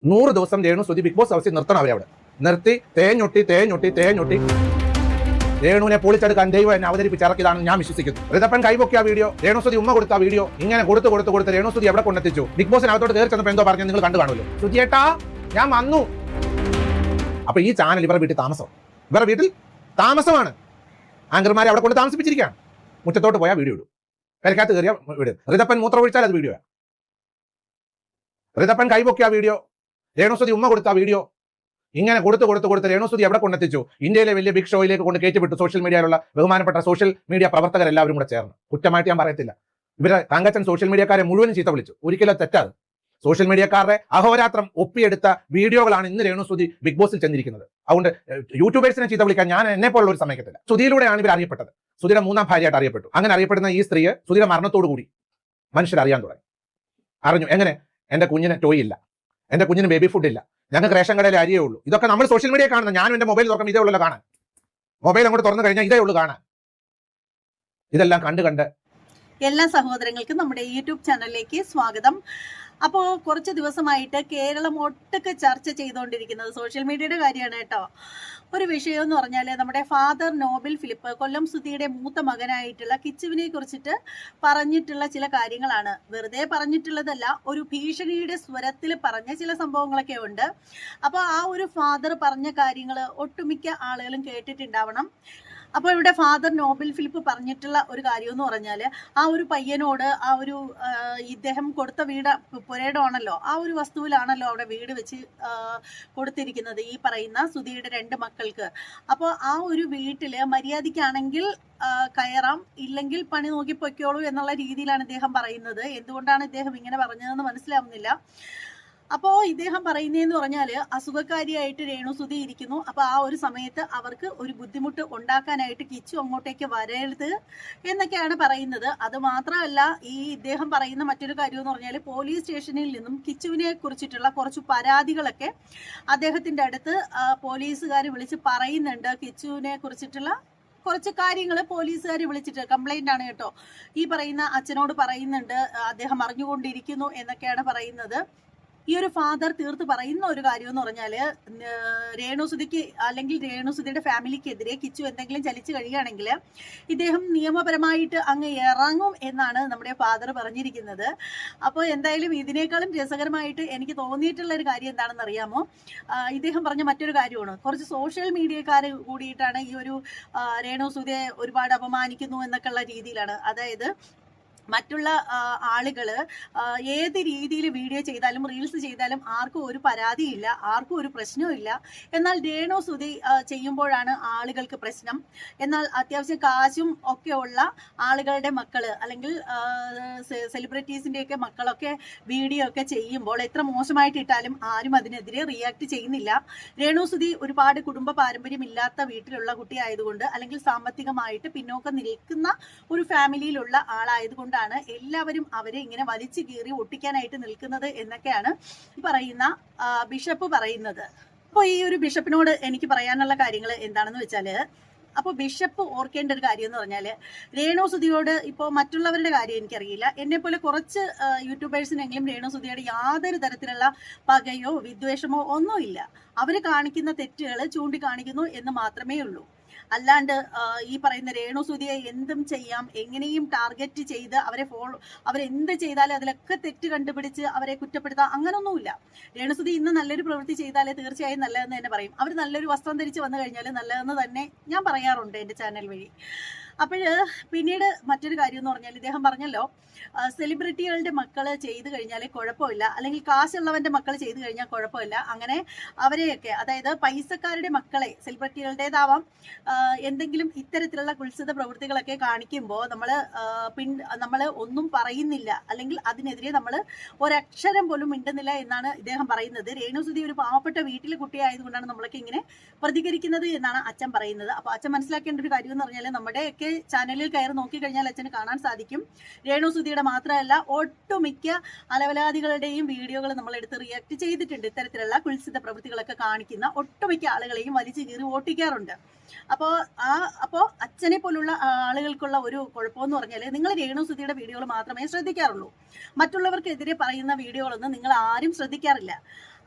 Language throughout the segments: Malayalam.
100 ദിവസം രേണുസുതി ബിഗ് ബോസ് ഹൗസിൽ നിർത്തണം. അവരെ അവിടെ നിർത്തി തേഞ്ഞൊട്ടി രേണുവിനെ പൊളിച്ചെടുക്കാൻ ദൈവം എന്നെ അവതരിപ്പിച്ചിറക്കിയതാണെന്ന് ഞാൻ വിശ്വസിക്കുന്നു. ഋതപ്പൻ കൈപൊക്കിയ വീഡിയോ, രേണുസുതി ഉമ്മ കൊടുത്ത വീഡിയോ, ഇങ്ങനെ കൊടുത്ത് രേണുസുതി എവിടെ കൊണ്ടെത്തിച്ചു. ബിഗ് ബോസിനകത്തോട്ട് കയറി ചെന്നപ്പോൾ എന്തോ പറഞ്ഞു നിങ്ങൾ കണ്ടു കാണുമല്ലോ. സുജിയേട്ടാ ഞാൻ വന്നു. അപ്പൊ ഈ ചാനൽ ഇവരുടെ വീട്ടിൽ താമസമാണ്. ആങ്കർമാരെ അവിടെ കൊണ്ട് താമസിപ്പിച്ചിരിക്കുകയാണ്. മുറ്റത്തോട്ട് പോയാൽ വീഡിയോ ഇടും, പെരക്കകത്ത് കയറിയ വീട്. ഋതപ്പൻ മൂത്രമൊഴിച്ചാൽ അത് വീഡിയോ. ഋതപ്പൻ കൈപൊക്കിയ വീഡിയോ, രേണുസുതി ഉമ്മ കൊടുത്ത വീഡിയോ, ഇങ്ങനെ കൊടുത്ത് രേണുസുതി എവിടെ കൊണ്ടെത്തിച്ചു. ഇന്ത്യയിലെ വലിയ ബിഗ് ഷോയിലേക്ക് കൊണ്ട് കയറ്റിവിട്ടു. സോഷ്യൽ മീഡിയയിലുള്ള ബഹുമാനപ്പെട്ട സോഷ്യൽ മീഡിയ പ്രവർത്തകരെല്ലാവരും കൂടെ ചേർന്ന്. കുറ്റമായിട്ട് ഞാൻ പറയത്തില്ല. ഇവരെ തങ്കച്ചൻ സോഷ്യൽ മീഡിയക്കാരെ മുഴുവൻ ചീത്ത വിളിച്ചു. ഒരിക്കലും തെറ്റാത്. സോഷ്യൽ മീഡിയക്കാരുടെ അഹോരാത്രം ഒപ്പിയെടുത്ത വീഡിയോകളാണ് ഇന്ന് രേണുസുതി ബിഗ് ബോസിൽ ചെന്നിരിക്കുന്നത്. അതുകൊണ്ട് യൂട്യൂബേഴ്സിനെ ചീത്ത വിളിക്കാൻ ഞാൻ എന്നെ പോലുള്ള ഒരു സമയത്തില്ല. സുധിയിലൂടെയാണ് ഇവർ അറിയപ്പെട്ടത്. സുധിയുടെ 3ാം ഭാര്യയായിട്ട് അറിയപ്പെട്ടു. അങ്ങനെ അറിയപ്പെടുന്ന ഈ സ്ത്രീയെ സുധിയുടെ മരണത്തോടു കൂടി മനുഷ്യർ അറിയാൻ തുടങ്ങി. അറിഞ്ഞു എങ്ങനെ എന്റെ കുഞ്ഞിന് ടോയ് ഇല്ല, എന്റെ കുഞ്ഞിന് ബേബി ഫുഡ് ഇല്ല, ഞങ്ങൾക്ക് റേഷൻ കടയിലെ അരിയേ ഉള്ളൂ. ഇതൊക്കെ നമ്മൾ സോഷ്യൽ മീഡിയ കാണുന്നത്. ഞാനും എന്റെ മൊബൈൽ തുറക്കും ഇതേ ഉള്ളല്ലോ കാണാൻ. മൊബൈൽ അങ്ങോട്ട് തുറന്നു കഴിഞ്ഞാൽ ഇതേ ഉള്ളൂ കാണാൻ. ഇതെല്ലാം കണ്ട് എല്ലാ സഹോദരങ്ങൾക്കും നമ്മുടെ യൂട്യൂബ് ചാനലിലേക്ക് സ്വാഗതം. അപ്പോൾ കുറച്ച് ദിവസമായിട്ട് കേരളം ഒട്ടൊക്കെ ചർച്ച ചെയ്തുകൊണ്ടിരിക്കുന്നത് സോഷ്യൽ മീഡിയയുടെ കാര്യമാണ് കേട്ടോ. ഒരു വിഷയം എന്ന് പറഞ്ഞാൽ നമ്മുടെ ഫാദർ നോബിൾ ഫിലിപ്പ് കൊല്ലം സുധിയുടെ മൂത്ത മകനായിട്ടുള്ള കിച്ചുവിനെ കുറിച്ചിട്ട് പറഞ്ഞിട്ടുള്ള ചില കാര്യങ്ങളാണ്. വെറുതെ പറഞ്ഞിട്ടുള്ളതല്ല, ഒരു ഭീഷണിയുടെ സ്വരത്തിൽ പറഞ്ഞ ചില സംഭവങ്ങളൊക്കെ ഉണ്ട്. അപ്പോൾ ആ ഒരു ഫാദർ പറഞ്ഞ കാര്യങ്ങൾ ഒട്ടുമിക്ക ആളുകളും കേട്ടിട്ടുണ്ടാവണം. അപ്പോൾ ഇവിടെ ഫാദർ നോബിൾ ഫിലിപ്പ് പറഞ്ഞിട്ടുള്ള ഒരു കാര്യം എന്ന് പറഞ്ഞാൽ, ആ ഒരു പയ്യനോട് ആ ഒരു ഇദ്ദേഹം കൊടുത്ത വീട് പുരയിടമാണല്ലോ, ആ ഒരു വസ്തുവിലാണല്ലോ അവിടെ വീട് വെച്ച് കൊടുത്തിരിക്കുന്നത് ഈ പറയുന്ന സുധിയുടെ 2 മക്കൾക്ക്. അപ്പോൾ ആ ഒരു വീട്ടിൽ മര്യാദയ്ക്കാണെങ്കിൽ കയറാം, ഇല്ലെങ്കിൽ പണി നോക്കി പൊയ്ക്കോളൂ എന്നുള്ള രീതിയിലാണ് ഇദ്ദേഹം പറയുന്നത്. എന്തുകൊണ്ടാണ് ഇദ്ദേഹം ഇങ്ങനെ പറഞ്ഞതെന്ന് മനസ്സിലാവുന്നില്ല. അപ്പോൾ ഇദ്ദേഹം പറയുന്നതെന്ന് പറഞ്ഞാൽ, അസുഖക്കാരിയായിട്ട് രേണുസുതി ഇരിക്കുന്നു. അപ്പോൾ ആ ഒരു സമയത്ത് അവർക്ക് ഒരു ബുദ്ധിമുട്ട് ഉണ്ടാക്കാനായിട്ട് കിച്ചു അങ്ങോട്ടേക്ക് വരരുത് എന്നൊക്കെയാണ് പറയുന്നത്. അത് മാത്രമല്ല, ഈ ഇദ്ദേഹം പറയുന്ന മറ്റൊരു കാര്യം എന്ന് പറഞ്ഞാൽ, പോലീസ് സ്റ്റേഷനിൽ നിന്നും കിച്ചുവിനെ കുറിച്ചിട്ടുള്ള കുറച്ച് പരാതികളൊക്കെ അദ്ദേഹത്തിൻ്റെ അടുത്ത് പോലീസുകാർ വിളിച്ച് പറയുന്നുണ്ട്. കിച്ചുവിനെ കുറിച്ചിട്ടുള്ള കുറച്ച് കാര്യങ്ങൾ പോലീസുകാർ വിളിച്ചിട്ട് കംപ്ലൈൻ്റ് ആണ് കേട്ടോ. ഈ പറയുന്ന അച്ഛനോട് പറയുന്നുണ്ട്, അദ്ദേഹം അറിഞ്ഞുകൊണ്ടിരിക്കുന്നു എന്നൊക്കെയാണ് പറയുന്നത്. ഈ ഒരു ഫാദർ തീർത്ത് പറയുന്ന ഒരു കാര്യം എന്ന് പറഞ്ഞാൽ, രേണുസുതിക്ക് അല്ലെങ്കിൽ രേണുസുതിയുടെ ഫാമിലിക്കെതിരെ കിച്ചു എന്തെങ്കിലും ചലിച്ചു കഴിയുകയാണെങ്കിൽ ഇദ്ദേഹം നിയമപരമായിട്ട് അങ്ങ് ഇറങ്ങും എന്നാണ് നമ്മുടെ ഫാദർ പറഞ്ഞിരിക്കുന്നത്. അപ്പോൾ എന്തായാലും ഇതിനേക്കാളും രസകരമായിട്ട് എനിക്ക് തോന്നിയിട്ടുള്ള ഒരു കാര്യം എന്താണെന്ന് അറിയാമോ? ഇദ്ദേഹം പറഞ്ഞ മറ്റൊരു കാര്യമാണ്, കുറച്ച് സോഷ്യൽ മീഡിയക്കാർ കൂടിയിട്ടാണ് ഈ ഒരു രേണുസുതിയെ ഒരുപാട് അപമാനിക്കുന്നു എന്നൊക്കെ ഉള്ള രീതിയിലാണ്. അതായത് മറ്റുള്ള ആളുകൾ ഏത് രീതിയിൽ വീഡിയോ ചെയ്താലും റീൽസ് ചെയ്താലും ആർക്കും ഒരു പരാതിയില്ല, ആർക്കും ഒരു പ്രശ്നവും. എന്നാൽ രേണുസുതി ചെയ്യുമ്പോഴാണ് ആളുകൾക്ക് പ്രശ്നം. എന്നാൽ അത്യാവശ്യം കാശും ഒക്കെ ഉള്ള ആളുകളുടെ മക്കൾ അല്ലെങ്കിൽ സെലിബ്രിറ്റീസിൻ്റെയൊക്കെ മക്കളൊക്കെ വീഡിയോ ഒക്കെ ചെയ്യുമ്പോൾ എത്ര മോശമായിട്ട് ഇട്ടാലും ആരും അതിനെതിരെ റിയാക്ട് ചെയ്യുന്നില്ല. രേണുസുതി ഒരുപാട് കുടുംബ പാരമ്പര്യമില്ലാത്ത വീട്ടിലുള്ള കുട്ടിയായതുകൊണ്ട്, അല്ലെങ്കിൽ സാമ്പത്തികമായിട്ട് പിന്നോക്കം നിൽക്കുന്ന ഒരു ഫാമിലിയിലുള്ള ആളായതുകൊണ്ട് എല്ലാവരും അവരെ ഇങ്ങനെ വലിച്ചു കീറി ഒട്ടിക്കാനായിട്ട് നിൽക്കുന്നത് എന്നൊക്കെയാണ് പറയുന്ന ബിഷപ്പ് പറയുന്നത്. അപ്പോൾ ഈ ഒരു ബിഷപ്പിനോട് എനിക്ക് പറയാനുള്ള കാര്യങ്ങൾ എന്താണെന്ന് വെച്ചാൽ, അപ്പോൾ ബിഷപ്പ് ഓർക്കേണ്ട ഒരു കാര്യം എന്ന് പറഞ്ഞാൽ, രേണുസുതിയോട് ഇപ്പോൾ മറ്റുള്ളവരുടെ കാര്യം എനിക്കറിയില്ല, എന്നെപ്പോലെ കുറച്ച് യൂട്യൂബേഴ്സിനെങ്കിലും രേണുസുതിയോട് യാതൊരു തരത്തിലുള്ള പകയോ വിദ്വേഷമോ ഒന്നുമില്ല. അവർ കാണിക്കുന്ന തെറ്റുകൾ ചൂണ്ടിക്കാണിക്കുന്നു എന്ന് മാത്രമേ ഉള്ളൂ. അല്ലാണ്ട് ഈ പറയുന്ന രേണുസുതിയെ എന്തും ചെയ്യാം, എങ്ങനെയും ടാർഗറ്റ് ചെയ്ത് അവരെന്ത് ചെയ്താലും അതിലൊക്കെ തെറ്റ് കണ്ടുപിടിച്ച് അവരെ കുറ്റപ്പെടുത്താം, അങ്ങനൊന്നുമില്ല. രേണുസുതി ഇന്ന് നല്ലൊരു പ്രവൃത്തി ചെയ്താലേ തീർച്ചയായും നല്ലതെന്ന് തന്നെ പറയും. അവർ നല്ലൊരു വസ്ത്രം ധരിച്ച് വന്നു കഴിഞ്ഞാൽ നല്ലതെന്ന് തന്നെ ഞാൻ പറയാറുണ്ട് എൻ്റെ ചാനൽ വഴി. അപ്പോൾ പിന്നീട് മറ്റൊരു കാര്യം എന്ന് പറഞ്ഞാൽ, ഇദ്ദേഹം പറഞ്ഞല്ലോ, സെലിബ്രിറ്റികളുടെ മക്കൾ ചെയ്ത് കഴിഞ്ഞാൽ കുഴപ്പമില്ല, അല്ലെങ്കിൽ കാശുള്ളവൻ്റെ മക്കൾ ചെയ്ത് കഴിഞ്ഞാൽ കുഴപ്പമില്ല. അങ്ങനെ അവരെയൊക്കെ, അതായത് പൈസക്കാരുടെ മക്കളെ, സെലിബ്രിറ്റികളുടേതാവാം, എന്തെങ്കിലും ഇത്തരത്തിലുള്ള കുത്സിത പ്രവൃത്തികളൊക്കെ കാണിക്കുമ്പോൾ നമ്മൾ ഒന്നും പറയുന്നില്ല, അല്ലെങ്കിൽ അതിനെതിരെ നമ്മൾ ഒരക്ഷരം പോലും മിണ്ടുന്നില്ല എന്നാണ് ഇദ്ദേഹം പറയുന്നത്. രേണുസുതി ഒരു പാവപ്പെട്ട വീട്ടിലെ കുട്ടിയായതുകൊണ്ടാണ് നമ്മളൊക്കെ ഇങ്ങനെ പ്രതികരിക്കുന്നത് എന്നാണ് അച്ഛൻ പറയുന്നത്. അപ്പോൾ അച്ഛൻ മനസ്സിലാക്കേണ്ട ഒരു കാര്യം എന്ന് പറഞ്ഞാൽ, നമ്മുടെയൊക്കെ ചാനലിൽ കയറി നോക്കിക്കഴിഞ്ഞാൽ അച്ഛന് കാണാൻ സാധിക്കും, രേണുസുതിയുടെ മാത്രമല്ല ഒട്ടുമിക്ക അലവലാദികളുടെയും വീഡിയോകൾ നമ്മൾ എടുത്ത് റിയാക്ട് ചെയ്തിട്ടുണ്ട്. ഇത്തരത്തിലുള്ള കുത്സിത പ്രവൃത്തികളൊക്കെ കാണിക്കുന്ന ഒട്ടുമിക്ക ആളുകളെയും വലിച്ചു കീറി ഓട്ടിക്കാറുണ്ട്. അപ്പോൾ അച്ഛനെ പോലുള്ള ആളുകൾക്കുള്ള ഒരു കുഴപ്പമെന്ന് പറഞ്ഞാൽ, നിങ്ങൾ രേണുസുതിയുടെ വീഡിയോകൾ മാത്രമേ ശ്രദ്ധിക്കാറുള്ളൂ. മറ്റുള്ളവർക്കെതിരെ പറയുന്ന വീഡിയോകളൊന്നും നിങ്ങൾ ആരും ശ്രദ്ധിക്കാറില്ല.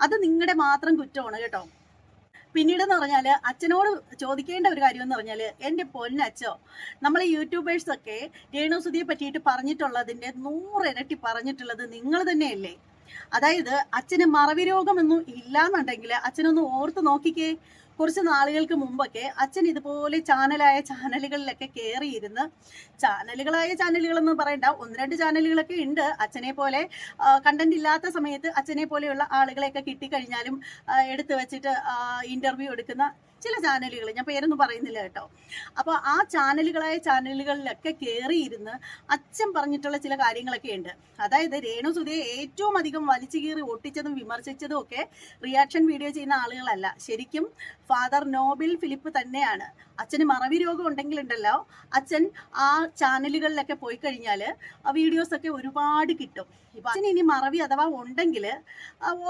അത് നിങ്ങളുടെ മാത്രം കുറ്റമാണ് കേട്ടോ. പിന്നീടെന്ന് പറഞ്ഞാൽ അച്ഛനോട് ചോദിക്കേണ്ട ഒരു കാര്യം എന്ന് പറഞ്ഞാൽ, എൻ്റെ പൊന്നച്ചോ, നമ്മളെ യൂട്യൂബേഴ്സൊക്കെ രേണുസുതിയെ പറ്റിയിട്ട് പറഞ്ഞിട്ടുള്ളതിൻ്റെ 100 ഇരട്ടി പറഞ്ഞിട്ടുള്ളത് നിങ്ങൾ തന്നെയല്ലേ? അതായത് അച്ഛന് മറവി രോഗമൊന്നും ഇല്ലാന്നുണ്ടെങ്കിൽ അച്ഛനൊന്ന് ഓർത്ത് നോക്കിക്കേ. കുറച്ച് നാളുകൾക്ക് മുമ്പൊക്കെ അച്ഛൻ ഇതുപോലെ ചാനലുകളിലൊക്കെ കയറിയിരുന്ന്, ചാനലുകളെന്ന് പറയണ്ട, 1-2 ചാനലുകളൊക്കെ ഉണ്ട്. അച്ഛനെ പോലെ കണ്ടന്റ് ഇല്ലാത്ത സമയത്ത് അച്ഛനെ പോലെയുള്ള ആളുകളെയൊക്കെ കിട്ടിക്കഴിഞ്ഞാലും എടുത്തു വെച്ചിട്ട് ഇന്റർവ്യൂ എടുക്കുന്ന ചില ചാനലുകൾ, ഞാൻ പേരൊന്നും പറയുന്നില്ല കേട്ടോ. അപ്പോൾ ആ ചാനലുകളിലൊക്കെ കയറിയിരുന്ന് അച്ഛൻ പറഞ്ഞിട്ടുള്ള ചില കാര്യങ്ങളൊക്കെ ഉണ്ട്. അതായത് രേണുസുതിയെ ഏറ്റവും അധികം വലിച്ചു കീറി ഒട്ടിച്ചതും വിമർശിച്ചതും ഒക്കെ റിയാക്ഷൻ വീഡിയോ ചെയ്യുന്ന ആളുകളല്ല, ശരിക്കും ഫാദർ നോബിൾ ഫിലിപ്പ് തന്നെയാണ്. അച്ഛന് മറവി രോഗം ഉണ്ടെങ്കിലുണ്ടല്ലോ, അച്ഛൻ ആ ചാനലുകളിലൊക്കെ പോയി കഴിഞ്ഞാൽ ആ വീഡിയോസൊക്കെ ഒരുപാട് കിട്ടും. ഇപ്പം അച്ഛൻ ഇനി മറവി അഥവാ ഉണ്ടെങ്കിൽ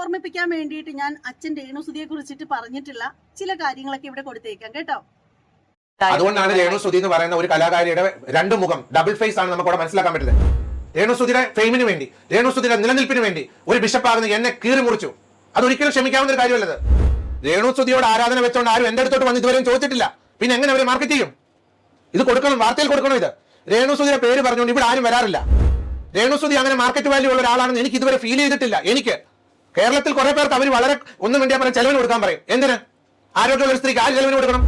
ഓർമ്മിപ്പിക്കാൻ വേണ്ടിയിട്ട് ഞാൻ അച്ഛൻ രേണുസുതിയെ കുറിച്ചിട്ട് പറഞ്ഞിട്ടുള്ള ചില കാര്യങ്ങളൊക്കെ ഇവിടെ കൊടുത്തേക്കാം കേട്ടോ. അതുകൊണ്ടാണ് രേണുസുതി എന്ന് പറയുന്ന ഒരു കലാകാരിയുടെ 2 മുഖം, ഡബിൾ ഫേസ് ആണ് നമുക്കവിടെ മനസ്സിലാക്കാൻ പറ്റുന്നത്. രേണുസുതിയുടെ ഫെയിമിന് വേണ്ടി, രേണുസുതിയുടെ നിലനിൽപ്പിന് വേണ്ടി ഒരു ബിഷപ്പാകുന്ന എന്നെ കീറി മുറിച്ചു. അതൊരിക്കലും ക്ഷമിക്കാവുന്ന ഒരു കാര്യമല്ലത്. രേണുസുതിയോട് ആരാധന വെച്ചോണ്ട് ആരും എന്റെ അടുത്തോട്ട് വന്ന് ഇതുവരെയും ചോദിച്ചിട്ടില്ല. പിന്നെ എങ്ങനെ അവർ മാർക്കറ്റ് ചെയ്യും? ഇത് കൊടുക്കണം, വാർത്തയിൽ കൊടുക്കണം. ഇത് രേണുസുതിയുടെ പേര് പറഞ്ഞുകൊണ്ട് ഇവിടെ ആരും വരാറില്ല. രേണുസുതി അങ്ങനെ മാർക്കറ്റ് വാല്യൂ ഉള്ള ഒരാളാണെന്ന് എനിക്ക് ഇതുവരെ ഫീൽ ചെയ്തിട്ടില്ല. എനിക്ക് കേരളത്തിൽ കുറെ പേർക്ക് അവർ വളരെ ഒന്നും വേണ്ടിയാ പറയാൻ ചെലവിന് കൊടുക്കാൻ പറയും. എന്തിന്? ആരോഗ്യമുള്ള സ്ത്രീക്ക് ആര് ചെലവിന് കൊടുക്കണം?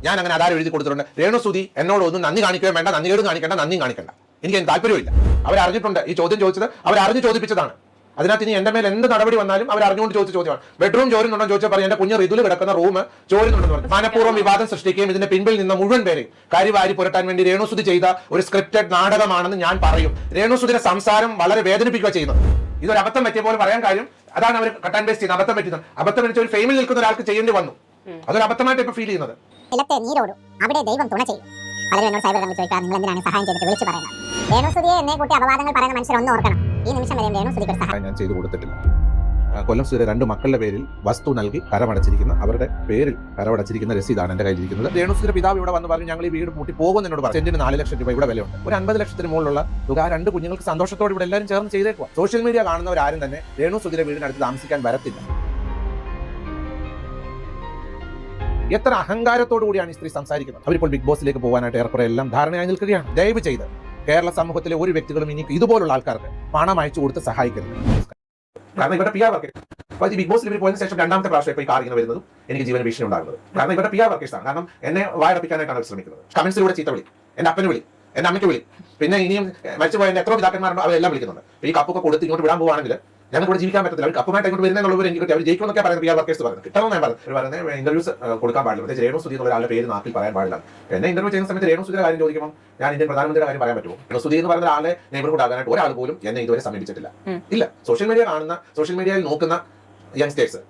ഞാൻ അങ്ങനെ ആധാരം എഴുതി കൊടുത്തിട്ടുണ്ട്. രേണുസുതി എന്നോട് ഒന്നും നന്ദി കാണിക്കുകയും വേണ്ട, നന്ദിയോട് കാണിക്കേണ്ട, നന്ദിയും കാണിക്കേണ്ട. എനിക്ക് താല്പര്യമില്ല. അവരറിഞ്ഞിട്ടുണ്ട് ഈ ചോദ്യം ചോദിച്ചത്, അവരറിഞ്ഞ് ചോദിപ്പിച്ചതാണ്. അതിനകത്ത് ഇനി എന്റെ മേൽ എന്ത് നടപടി വന്നാലും അവർ അറിഞ്ഞുകൊണ്ട് ചോദിച്ച ചോദ്യമാണ്. ബെഡ്റൂം ചോരുന്നുണ്ടോ ചോദിച്ചാൽ പറയും എന്റെ കുഞ്ഞ് ഋതുല് കിടക്കുന്ന റൂം ചോരുന്നുണ്ടെന്ന് പറഞ്ഞു. മനഃപൂർവ്വം വിവാദം സൃഷ്ടിക്കുകയും ഇതിന്റെ പിൻപിൽ നിന്ന് മുഴുവൻ പേരെയും കരിവാരി പുരട്ടാൻ വേണ്ടി രേണുസുതി ചെയ്ത ഒരു സ്ക്രിപ്റ്റഡ് നാടകമാണെന്ന് ഞാൻ പറയും. രേണുസുതിയുടെ സംസാരം വളരെ വേദനിപ്പിക്കുക ചെയ്യുന്നത്. ഇതൊരു അബദ്ധം പറ്റിയ പോലെ പറയാൻ കാര്യം അതാണ്. അവർ കട്ട് ആൻഡ് പേസ്റ്റ് ചെയ്ത് അബദ്ധം പറ്റുന്നത്. അബദ്ധം പറ്റിച്ച ഒരു ഫെയിമിൽ നിൽക്കുന്ന ഒരാൾക്ക് ചെയ്യേണ്ടി വന്നു. അതൊരു അബദ്ധമായിട്ട് ഇപ്പൊ ഫീൽ ചെയ്യുന്നത്. അവിടെ ദൈവം തുണ ചെയ്യും. പലരും എന്നോട് സൈബർ തമ്മിൽ ചോദിക്കാം, നിങ്ങൾ എന്തിനാണ് സഹായം ചെയ്തിട്ട് വിളിച്ചു പറയുന്നത്? രേണുസുതിയെ എന്നെ കൂട്ടി അപവാദങ്ങൾ പറയുന്ന മനുഷ്യർ ഒന്ന് ഓർക്കണം, ഈ നിമിഷം വരെയും രേണുസുതിക്ക് സഹായം ഞാൻ ചെയ്തു കൊടുത്തിട്ടില്ല. കൊല്ലം സുധീര 2 മക്കളുടെ പേരിൽ വസ്തു നൽകി കരമടച്ചിരിക്കുന്ന, അവരുടെ പേരിൽ കരമടച്ചിരിക്കുന്ന രസീതാണ് എന്റെ കയ്യിലിരിക്കുന്നത്. രേണുസുധീര പിതാവ് ഇവിടെ വന്ന് പറഞ്ഞു ഞങ്ങൾ ഈ വീട് പൂട്ടി പോകുമെന്ന് എന്നോട് പറഞ്ഞു. സെന്റിന് 4 ലക്ഷം രൂപ ഇവിടെ വിലയുണ്ട്. ഒരു 50 ലക്ഷത്തിന് മുകളിലുള്ള തുക 2 കുഞ്ഞുങ്ങൾക്ക് സന്തോഷത്തോടെ ഇവിടെ എല്ലാവരും ചേർന്ന് ചെയ്തേക്കുക. സോഷ്യൽ മീഡിയ കാണുന്നവരാരും തന്നെ രേണുസുധീര വീടിനടുത്ത് താമസിക്കാൻ വരത്തില്ല. എത്ര അഹങ്കാരത്തോടു കൂടിയാണ് ഈ സ്ത്രീ സംസാരിക്കുന്നത്. അവരിപ്പോൾ ബിഗ് ബോസിലേക്ക് പോകാനായിട്ട് ഏറെക്കുറെ എല്ലാം ധാരണയായി നിൽക്കുകയാണ്. ദയവ് ചെയ്ത് കേരള സമൂഹത്തിലെ ഒരു വ്യക്തികളും ഇനി ഇതുപോലുള്ള ആൾക്കാർക്ക് പണം അയച്ചു കൊടുത്ത് സഹായിക്കരുത്. കാരണം ഇവരുടെ PR വർക്കേഴ്സ്, അപ്പോൾ ഈ ബിഗ് ബോസിൽ ഇവർ പോയതിനു ശേഷം 2ാമത്തെ പ്രാവശ്യം ഇപ്പോൾ ഈ കാർ ഇങ്ങനെ വരുന്നതും എനിക്ക് ജീവന ഭീഷണി ഉണ്ടാകുന്നത്. കാരണം ഇവരുടെ PR വർക്കേഴ്സാണ്. കാരണം എന്നെ വായടപ്പിക്കാനായിട്ടാണ് അവർ ശ്രമിക്കുന്നത്. കമന്റ്സിലൂടെ ചീത്ത വിളി, എന്റെ അപ്പന് വിളി, എന്റെ അമ്മയ്ക്ക് വിളി, പിന്നെ ഇനിയും മരിച്ചുപോയ എന്റെ എത്രയോ പിതാക്കന്മാരുണ്ടോ അവരെല്ലാം വിളിക്കുന്നുണ്ട്. ഈ കപ്പൊക്കെ കൊടുത്ത് ഇങ്ങോട്ട് വിടാൻ പോകുവാണെങ്കിൽ ഞങ്ങൾക്ക് ഇവിടെ ജീവിക്കാൻ പറ്റത്തില്ല. അവർ കപ്പുമായിട്ട് ഇങ്ങോട്ട് വരുന്നതിനുള്ളവർ എനിക്ക് അവർ ജയിക്കുമെന്നൊക്കെ പറയുന്നത് PR വർക്കേഴ്സ് പറയുന്നത്. കിട്ടണമെന്ന് ഞാൻ പറഞ്ഞു. പറയുന്നത് ഇന്റർവ്യൂസ് കൊടുക്കാൻ പാടില്ല, പ്രത്യേകിച്ച് രേണുസുതി എന്നുള്ള ഒരാളുടെ പേര് നാട്ടിൽ പറയാൻ പാടില്ല. എന്നെ ഇന്റർവ്യൂ ചെയ്യുന്ന സമയത്ത് രേണുസുതിയുടെ കാര്യം ചോദിക്കുമ്പോൾ ഞാൻ ഇന്ത്യൻ പ്രധാനമന്ത്രിയുടെ കാര്യം പറയാൻ പറ്റുമോ? രേണുസുതി എന്ന് പറയുന്ന ആളെ നെയ്ബർഹുഡ് ആകാനായിട്ട് ഒരാൾ പോലും എന്നെ ഇതുവരെ സമീപിച്ചിട്ടില്ല. ഇല്ല. സോഷ്യൽ മീഡിയ കാണുന്ന, സോഷ്യൽ മീഡിയയിൽ നോക്കുന്ന യങ്സ്റ്റേഴ്സ്,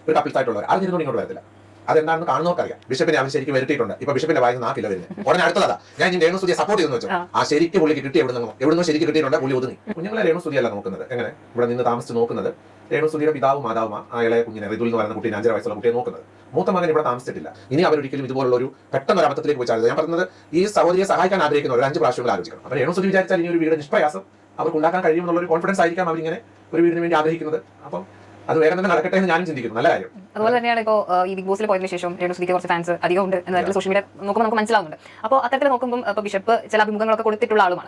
ഒരു കപ്പിൾസ് ആയിട്ടുള്ളവർ ആരും ഇങ്ങോട്ട് വരത്തില്ല. അതെന്താണെന്ന് കാണുന്നവർക്കറിയാം. ബിഷപ്പിനെ അവർ ശരിക്കും വരുത്തിയിട്ടുണ്ട്. ഇപ്പൊ ബിഷപ്പിന്റെ വായിന്ന് നാക്കില്ല വരുന്നത്. ഉടനെ അടുത്തതാ ഞാൻ രേണുസുതിയെ സപ്പോർട്ട് ചെയ്തെന്ന് വെച്ചോ, ആ ശരിക്കും പുള്ളിക്ക് കിട്ടി എവിടുന്നോ ശരിക്കും കിട്ടിയിട്ടുണ്ട്. പുള്ളി ഒതുങ്ങി. കുഞ്ഞുങ്ങളെ രേണുസുതി അല്ല നോക്കുന്നത്. എങ്ങനെ ഇവിടെ നിന്ന് താമസിച്ച് നോക്കുന്നത് രേണുസുതിയുടെ പിതാവും മാതാവും അയാളെ കുഞ്ഞിനെ ഋതുൽ എന്ന് പറയുന്ന കുട്ടി 5 വയസ്സുള്ള കുട്ടിയെ നോക്കുന്നത്. മൂത്ത മകൻ ഇവിടെ താമസിച്ചിട്ടില്ല. ഇനി അവരൊരിക്കലും ഇതുപോലുള്ള ഒരു പെട്ടെന്ന് ഒരു അബദ്ധത്തിലേക്ക് പോയി ചാടുന്നത്. ഞാൻ പറഞ്ഞത് ഈ സഹോദരിയെ സഹായിക്കാൻ ആഗ്രഹിക്കുന്നവർ 5 പ്രാവശ്യം ആലോചിക്കണം. അപ്പോൾ രേണുസുതി വിചാരിച്ചാൽ ഇനി ഒരു വീട് നിഷ്പ്രയാസം അവർക്ക് ഉണ്ടാക്കാൻ കഴിയുമെന്നുള്ള ഒരു കോൺഫിഡൻസ് ആയിരിക്കാം അവരിങ്ങനെ ഒരു വീടിന് വേണ്ടി ആഗ്രഹിക്കുന്നത്. അപ്പം അത് വേഗം തന്നെ നടക്കട്ടെ എന്ന് ഞാനും ചിന്തിക്കുന്നു. നല്ല കാര്യം. അതുപോലെ തന്നെയാണ് ഇപ്പോൾ ഈ ബിഗ് ബോസിൽ പോയതിനു ശേഷം രേണുസുതിക്ക് കുറച്ച് ഫാൻസ് അധികം ഉണ്ട് എന്നതായിട്ട് സോഷ്യൽ മീഡിയ നോക്കുമ്പോൾ നമുക്ക് മനസ്സിലാവുന്നുണ്ട്. അപ്പോൾ അത്തരത്തിൽ നോക്കുമ്പോൾ ഇപ്പോൾ ബിഷപ്പ് ചില അഭിമുഖങ്ങളൊക്കെ കൊടുത്തിട്ടുള്ള ആളുമാണ്.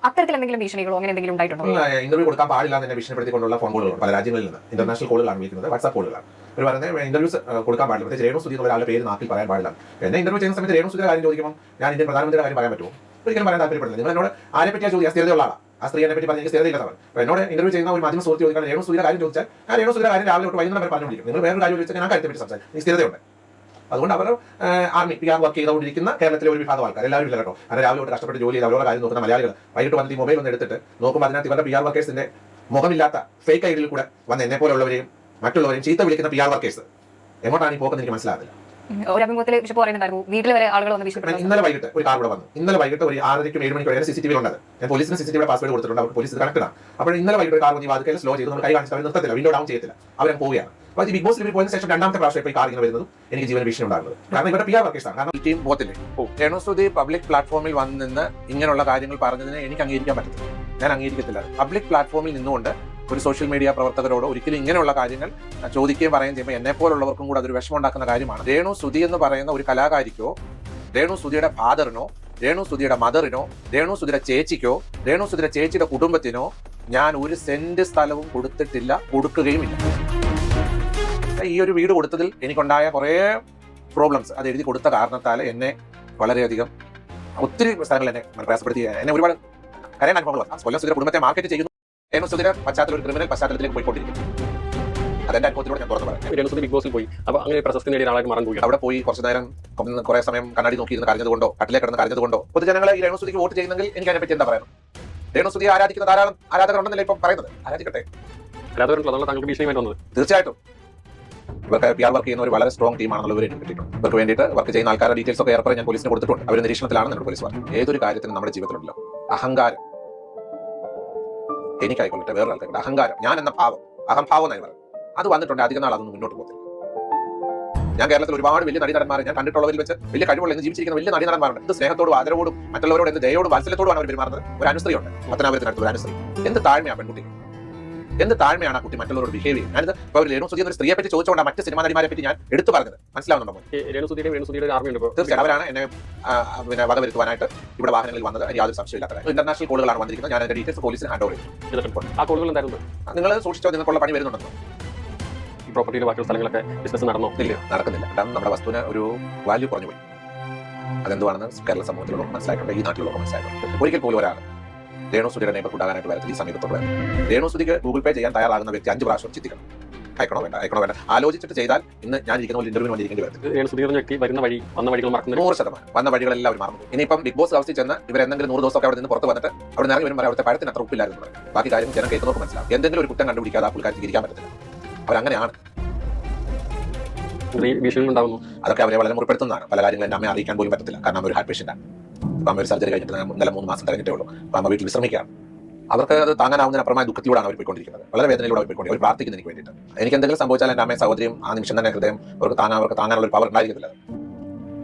അത്തരത്തിൽ എന്തെങ്കിലും ഭീഷണികളോ അങ്ങനെ എന്തെങ്കിലും ഉണ്ടായിട്ടുണ്ടോ? ഇന്റർവ്യൂ കൊടുക്കാൻ പാടില്ല എന്ന് ഭീഷണിപ്പെടുത്തിക്കൊണ്ടുള്ള ഫോൺ കോളുകൾ പല രാജ്യങ്ങളിൽ നിന്ന് ഇന്റർനാഷണൽ കോളുകളാണ് വിളിക്കുന്നത്, വാട്സ്ആപ്പ് കോളുകളാണ്. ഒരു പറയുന്നത് ഇന്റർവ്യൂസ് കൊടുക്കാൻ പാടില്ല, പ്രത്യേകിച്ച് രേണുസുതി എന്നുള്ള ഒരാളുടെ പേര് നാട്ടിൽ പറയാൻ പാടില്ല. എന്നെ ഇന്റർവ്യൂ ചെയ്യുന്ന സമയത്ത് രേണുസുതിയുടെ കാര്യം ചോദിക്കുമ്പോൾ ഞാൻ ഇന്ത്യൻ പ്രധാനമന്ത്രിയുടെ കാര്യം പറയാൻ പറ്റുമോ? ഒരിക്കലും പറയാൻ താല്പര്യപ്പെടുന്നില്ല. നിങ്ങൾ എന്നോട് ആരെ പറ്റിയാ ചോദിക്കുക? സ്ഥിരതയുള്ള ആളാണ്. ആ സ്ത്രീയെ പറ്റി പറഞ്ഞ സ്ഥിരതയില്ലാത്തവർ. എന്നോട് ഇന്റർവ്യൂ ചെയ്യുന്ന ഒരു മാധ്യമ സുഹൃത്ത് ചോദിക്കാൻ രേണുസുതിയുടെ കാര്യം ചോദിച്ചാൽ ഞാൻ രേണുസുതിയുടെ കാര്യം രാവിലെ തൊട്ട് വൈകുന്നേരം വരെ പറഞ്ഞുകൊണ്ടിരിക്കും. നിങ്ങൾ വേറൊരു കാര്യം ചോദിച്ചാൽ ഞാൻ കാര്യത്തെ പറ്റി സംസാരിക്കും. ഈ സ്ഥിരതയുണ്ട്. അതുകൊണ്ട് അവർ ആർമി PR വർക്ക് ചെയ്തുകൊണ്ടിരിക്കുന്ന കേരളത്തിലെ ഒരു വിഭാഗം ആൾക്കാർ എല്ലാവരും ഇല്ല കേട്ടോ. അങ്ങനെ രാവിലെ തൊട്ട് കഷ്ടപ്പെട്ട് ജോലി ചെയ്ത് അവരുടെ കാര്യം നോക്കുന്ന മലയാളികൾ വൈകിട്ട് വന്നിട്ട് ഈ മൊബൈൽ ഒന്ന് എടുത്തിട്ട് നോക്കുമ്പോൾ അതിനകത്ത് ഇവരുടെ PR വർക്കേഴ്സിന്റെ മുഖമില്ലാത്ത ഫേക്ക് ഐഡിയിൽ കൂടെ വന്ന് എന്നെ പോലുള്ളവരെയും മറ്റുള്ളവരെയും ചീത്ത വിളിക്കുന്ന PR വർക്കേഴ്സ് എങ്ങോട്ടാണ് ഈ പോക്കെന്ന് എനിക്ക് മനസ്സിലാകുന്നില്ല. ഒരു അഭിമുഖത്തിൽ ബിഷപ്പ് പറയുന്നുണ്ടായിരുന്നു വീട്ടിൽ വരെ ആളുകൾ വന്ന് ഭീഷണിപ്പെടുത്തി. ഇന്നലെ വൈകിട്ട് ഒരു കാർ ഇവിടെ വന്നു. ഇന്നലെ വൈകിട്ട് ഒരു 6:30 7 മണിക്ക് വരെ CCTV ഉണ്ട്. ഞാൻ പോലീസിന് CCTV പാസ്വേഡ് കൊടുത്തിട്ടുണ്ട്. അവർ പോലീസ് കണക്ട് ആണ്. അപ്പോൾ ഇന്നലെ വൈകിട്ട് ഒരു കാർ വന്ന് ഈ വാതിക്കൽ സ്ലോ ചെയ്ത് നമ്മൾ കൈ കാണിച്ചിട്ട് അവർ നിർത്തത്തില്ല, വിൻഡോ ഡൗൺ ചെയ്യത്തില്ല, അവരെ പോവുകയാണ്. അപ്പോൾ ഈ ബിഗ് ബോസിൽ ഇവർ പോയതിനു ശേഷം 2ാമത്തെ പ്രാവശ്യം ഇപ്പോൾ ഈ കാർ ഇങ്ങനെ വരുന്നതും എനിക്ക് ജീവന ഭീഷണി ഉണ്ടാകുന്നത്. കാരണം ഇവരുടെ PR വർക്കേഴ്സാണ്. കാരണം ടീം പോകത്തില്ലേ. രേണുസുതി പബ്ലിക് പ്ലാറ്റ്ഫോമിൽ വന്ന് നിന്ന് ഇങ്ങനെയുള്ള കാര്യങ്ങൾ പറഞ്ഞതിനെ എനിക്ക് അംഗീകരിക്കാൻ പറ്റത്തില്ല. ഞാൻ അംഗീകരിക്കത്തില്ല. പബ്ലിക് പ്ലാറ്റ്ഫോമിൽ നിന്നുകൊണ്ട് ഒരു സോഷ്യൽ മീഡിയ പ്രവർത്തകരോട് ഒരിക്കലും ഇങ്ങനെയുള്ള കാര്യങ്ങൾ ചോദിക്കുകയും പറയുകയും ചെയ്യുമ്പോൾ എന്നെ പോലുള്ളവർക്കും കൂടെ അതൊരു വിഷമം ഉണ്ടാക്കുന്ന കാര്യമാണ്. രേണു സുധി എന്ന് പറയുന്ന ഒരു കലാകാരിക്കോ, രേണു സുധിയുടെ ഫാദറിനോ, രേണു സുധിയുടെ മദറിനോ, രേണു സുധിയുടെ ചേച്ചിക്കോ, രേണു സുധിയുടെ ചേച്ചിയുടെ കുടുംബത്തിനോ ഞാൻ ഒരു സെന്റ് സ്ഥലവും കൊടുത്തിട്ടില്ല, കൊടുക്കുകയുമില്ല. ഈ ഒരു വീട് കൊടുത്തതിൽ എനിക്കുണ്ടായ കുറേ പ്രോബ്ലംസ് അത് എഴുതി കൊടുത്ത കാരണത്താൽ എന്നെ വളരെയധികം ഒത്തിരി സ്ഥലങ്ങൾ എന്നെ പ്രയാസപ്പെടുത്തി, എന്നെ ഒരുപാട് കരയാൻ അനുഭവങ്ങളാണ്. കൊല്ലം സുധിയുടെ കുടുംബത്തെ മാർക്കറ്റ് ചെയ്യുന്നു. രേണു സുധിയുടെ പശ്ചാത്തലം ഒരു ക്രിമിനൽ പശ്ചാത്തലത്തിലേക്ക് പോയിക്കൊണ്ടിരിക്കുന്നു. അതെന്റെ അനുഭവത്തിലൂടെ ഞാൻ തുറന്നു പറയാം. രേണു സുധി ബിഗ് ബോസിൽ പോയി, അപ്പൊ അങ്ങനെ പ്രശസ്തി നേടിയ ആളായിട്ട് മാറാൻ പോയി. അവിടെ പോയി കുറച്ച് നേരം കുറെ സമയം കണ്ണാടി നോക്കിയിരുന്ന് കരഞ്ഞതുകൊണ്ടോ കട്ടിലേ കിടന്ന് കരഞ്ഞതുകൊണ്ടോ പൊതുജനങ്ങളെ ഈ രേണു സുധിക്ക് വോട്ട് ചെയ്യുന്നെങ്കിൽ എനിക്ക് അതിനെപ്പറ്റി എന്താ പറയുന്നത്? രേണു സുധിയെ ആരാധിക്കുന്ന ധാരാളം ആരാധകരുണ്ടെന്നല്ലേ ഇപ്പം പറയുന്നത്. ആരാധിക്കട്ടെ, അല്ലാത്തവരുണ്ടല്ലോ താങ്കൾക്ക് ഭീഷണിയുമായിട്ട് വന്നത്. തീർച്ചയായിട്ടും ഇവർക്ക് PR വർക്ക് ചെയ്യുന്ന ഒരു വളരെ സ്ട്രോങ് ടീമാണെന്നുള്ളവർ എനിക്ക് കിട്ടിയിട്ടുണ്ട്. ഇവർക്ക് വേണ്ടിയിട്ട് വർക്ക് ചെയ്യുന്ന ആൾക്കാരുടെ ഡീറ്റെയിൽസ് ഒക്കെ ഏർപ്പെടെ ഞാൻ പോലീസിന് കൊടുത്തിട്ടുണ്ട്. അവർ നിരീക്ഷണത്തിലാണ് എന്നോട് പോലീസ് പറഞ്ഞു. ഏതൊരു കാര്യത്തിനും നമ്മുടെ ജീവിതത്തിലുണ്ടല്ലോ അഹങ്കാരം, എനിക്കായിക്കൊള്ളട്ടെ വേറെ ആൾക്കാരുടെ അഹങ്കാരം, ഞാൻ എന്ന ഭാവം, അഹംഭാവം എന്നായി പറയും, അത് വന്നിട്ടുണ്ട്. അധികം നാൾ അതൊന്നും മുന്നോട്ട് പോകത്തില്ല. ഞാൻ കേരളത്തിൽ ഒരുപാട് വലിയ നടന്മാരെ ഞാൻ കണ്ടിട്ടുള്ളവരിൽ വെച്ച് വലിയ കഴിവുള്ള എന്ന് ജീവിച്ചിരിക്കുന്ന വലിയ നടന്മാരുണ്ട്. എന്ത് സ്നേഹത്തോടും ആദരവോടും മറ്റുള്ളവരോട് എന്ത് ദയോടും വാത്സല്യത്തോടുമാണ് അവർ പെരുമാറുന്നത്. ഒരു അനുശ്രീ ഉണ്ട്, പത്തനാപുരത്തിനടുത്ത് ഒരു അനുശ്രീ. എന്ത് താഴ്മയാണ് പെൺകുട്ടി, എന്ത് താഴ്മയാണ് ആ കുട്ടി മറ്റുള്ളവരോട് ബിഹേവ് ചെയ്യുന്നത്. ഞാനിത് ഇപ്പോൾ രേണു സുധി എന്നൊരു സ്ത്രീയെ പറ്റി ചോദിച്ചുകൊണ്ടാണ് മറ്റ് സിനിമാ നടിമാരെ പറ്റി ഞാൻ എടുത്തു പറഞ്ഞത്. മനസ്സിലാവുന്നുണ്ടോ? രേണു സുധിയുടെ ആർമി ഉണ്ട്. തീർച്ചയായും അവരാണ് എന്നെ പിന്നെ വകവരുത്തുവാനായിട്ട് ഇവിടെ വാഹനങ്ങളിൽ വന്നത്. യാതൊരു സംശയമില്ലാത്ത ഇന്റർനാഷണൽ കോളുകളാണ് വന്നിരിക്കുന്നത്. ഞാൻ അതിന്റെ ഡീറ്റെയിൽസ് പോലീസിന് ഹാൻഡ് ഓവർ ചെയ്തു. ആ കോളുകൾ എന്തായിരുന്നു? നിങ്ങൾ സൂക്ഷിച്ചോ, നിങ്ങൾക്കുള്ള പണി വരുന്നുണ്ടെന്നോ? ഈ പ്രോപ്പർട്ടിയുടെ ബാക്കിയുള്ള സ്ഥലങ്ങളൊക്കെ ബിസിനസ് നടന്നോ? ഇല്ല, നടക്കുന്നില്ല. കാരണം നമ്മുടെ വസ്തുവിന് ഒരു വാല്യൂ കുറഞ്ഞു പോയി. അതെന്തുവാണെന്ന് കേരള സമൂഹത്തിലുള്ളവർക്ക് മനസ്സിലായിട്ടുണ്ട്, ഈ നാട്ടിലുള്ളവർക്ക് മനസ്സിലായിട്ടുണ്ട്. ഒരിക്കൽ പോലും ഒരാൾ രേണു സുധിയുടെ നെയ്ബർ ഉണ്ടാകാനായിട്ട് വരത്തില്ല. ഈ സമീപത്തോട് വരും. രേണു സുധിക്ക് ഗൂഗിൾ പേ ചെയ്യാൻ തയ്യാറാകുന്ന വ്യക്തി 5 പ്രാവശ്യം ചിന്തിക്കണം. അയക്കണോ വേണ്ട ആലോചിച്ചിട്ട് ചെയ്താൽ ഇന്ന് ഞാൻ ഇരിക്കുന്ന പോലെ ഇന്റർവ്യൂ വന്നിരിക്കേണ്ടി വരും. രേണു സുധി വ്യക്തി വരുന്ന വഴികൾ മറക്കുന്നത് 100%. വന്ന വഴികളെല്ലാം അവർ മറന്നു. ഇനിയിപ്പം ബിഗ് ബോസ് ഹൗസിൽ ചെന്ന് ഇവരെന്തെങ്കിലും 100 ദിവസമൊക്കെ അവിടെ നിന്ന് പുറത്ത് വന്നിട്ട് അവിടെ നിന്ന് ഇറങ്ങി വരുമ്പോൾ അവിടുത്തെ പഴത്തിന് അത്ര ഉപ്പില്ലായിരുന്നു. ബാക്കി കാര്യം ജനം കേൾക്കുന്നവർക്ക് മനസ്സിലാവും. എന്തെങ്കിലും ഒരു കുറ്റം കണ്ടുപിടിക്കാതെ ആ പുള്ളിക്കാർക്ക് ഇരിക്കാൻ പറ്റത്തില്ല. അവരങ്ങനെയാണ്. ഭീഷണി ഉണ്ടാവുന്നു. അതൊക്കെ അവരെ വളരെ മുറിപ്പെടുത്തുന്നതാണ്. പല കാര്യങ്ങളും എന്നെ അമ്മയെ അറിയിക്കാൻ പോലും പറ്റത്തില്ല. കാരണം അവർ ഹാർട്ട് പേഷ്യൻ്റാണ്. അപ്പം അമ്മ ഒരു സർജറി കഴിഞ്ഞിട്ട് ഇന്നലെ 3 മാസം കഴിഞ്ഞിട്ടേ ഉള്ളൂ. അപ്പം അമ്മ വീട്ടിൽ വിശ്രമിക്കുകയാണ്. അവർക്ക് അത് താങ്ങാനാവുന്നതിനപ്പുറമായ ദുഃഖത്തിലൂടെയാണ് അവർ പോയിക്കൊണ്ടിരിക്കുന്നത്. വളരെ വേദനയിലൂടെ അവർ പോയിക്കൊണ്ട് അവർ പ്രാർത്ഥിക്കുന്ന എനിക്ക് വേണ്ടിയിട്ട്. എനിക്ക് എന്തെങ്കിലും സംഭവിച്ചാൽ എൻ്റെ അമ്മയും സഹോദരിയും ആ നിമിഷം തന്നെ ഹൃദയം അവർക്ക് താങ്ങാനുള്ള ഒരു പവർ ഉണ്ടായിരിക്കത്തില്ല.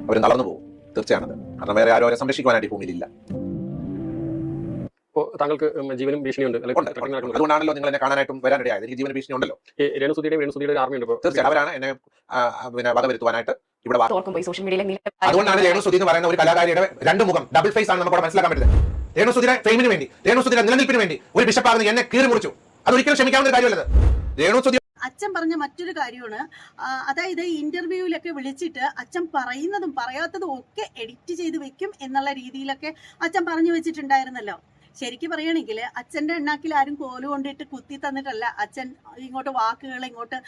അവർ തളർന്നു പോകും. തീർച്ചയാണത്. കാരണം വേറെ ആരും അവരെ സംരക്ഷിക്കുവാനായിട്ട് ഈ ഭൂമിയിലില്ല. താങ്കൾക്ക് ജീവനും ഭീഷണിയുണ്ട്. അതുകൊണ്ടാണല്ലോ നിങ്ങൾ എന്നെ കാണാനായിട്ടും വരാനിടയായത്. എനിക്ക് ജീവന ഭീഷണി ഉണ്ടല്ലോ. രേണു സുധിയുടെ ആർമി ഉണ്ട്. തീർച്ചയായും അവരാണ് എന്നെ പിന്നെ വകവരുത്തുവാനായിട്ട് ഇവിടെ. സോഷ്യൽ മീഡിയയിൽ അതുകൊണ്ടാണ് രേണു സുധി എന്ന് പറയുന്ന ഒരു കലാകാരിയുടെ 2 മുഖം, ഡബിൾ ഫേസ് ആണ് നമുക്ക് മനസ്സിലാക്കാൻ പറ്റുന്നത്. രേണു സുധിയുടെ ഫെയിമിന് വേണ്ടി, രേണു സുധിയുടെ നിലനിൽപ്പിന് വേണ്ടി ഒരു ബിഷപ്പാകുന്ന എന്നെ കീറി മുറിച്ചു. അതൊരിക്കലും ക്ഷമിക്കാവുന്ന കാര്യമല്ലത്. രേണു സുധി അച്ഛൻ പറഞ്ഞ മറ്റൊരു കാര്യമാണ്, അതായത് ഇന്റർവ്യൂവിലൊക്കെ വിളിച്ചിട്ട് അച്ഛൻ പറയുന്നതും പറയാത്തതും ഒക്കെ എഡിറ്റ് ചെയ്ത് വെക്കും എന്നുള്ള രീതിയിലൊക്കെ അച്ഛൻ പറഞ്ഞു വെച്ചിട്ടുണ്ടായിരുന്നല്ലോ. ശരിക്കും പറയുകയാണെങ്കിൽ അച്ഛൻ്റെ എണ്ണാക്കിൽ ആരും കോല് കൊണ്ടിട്ട് കുത്തി തന്നിട്ടല്ല അച്ഛൻ ഇങ്ങോട്ട് വാക്കുകൾ ഇങ്ങോട്ട്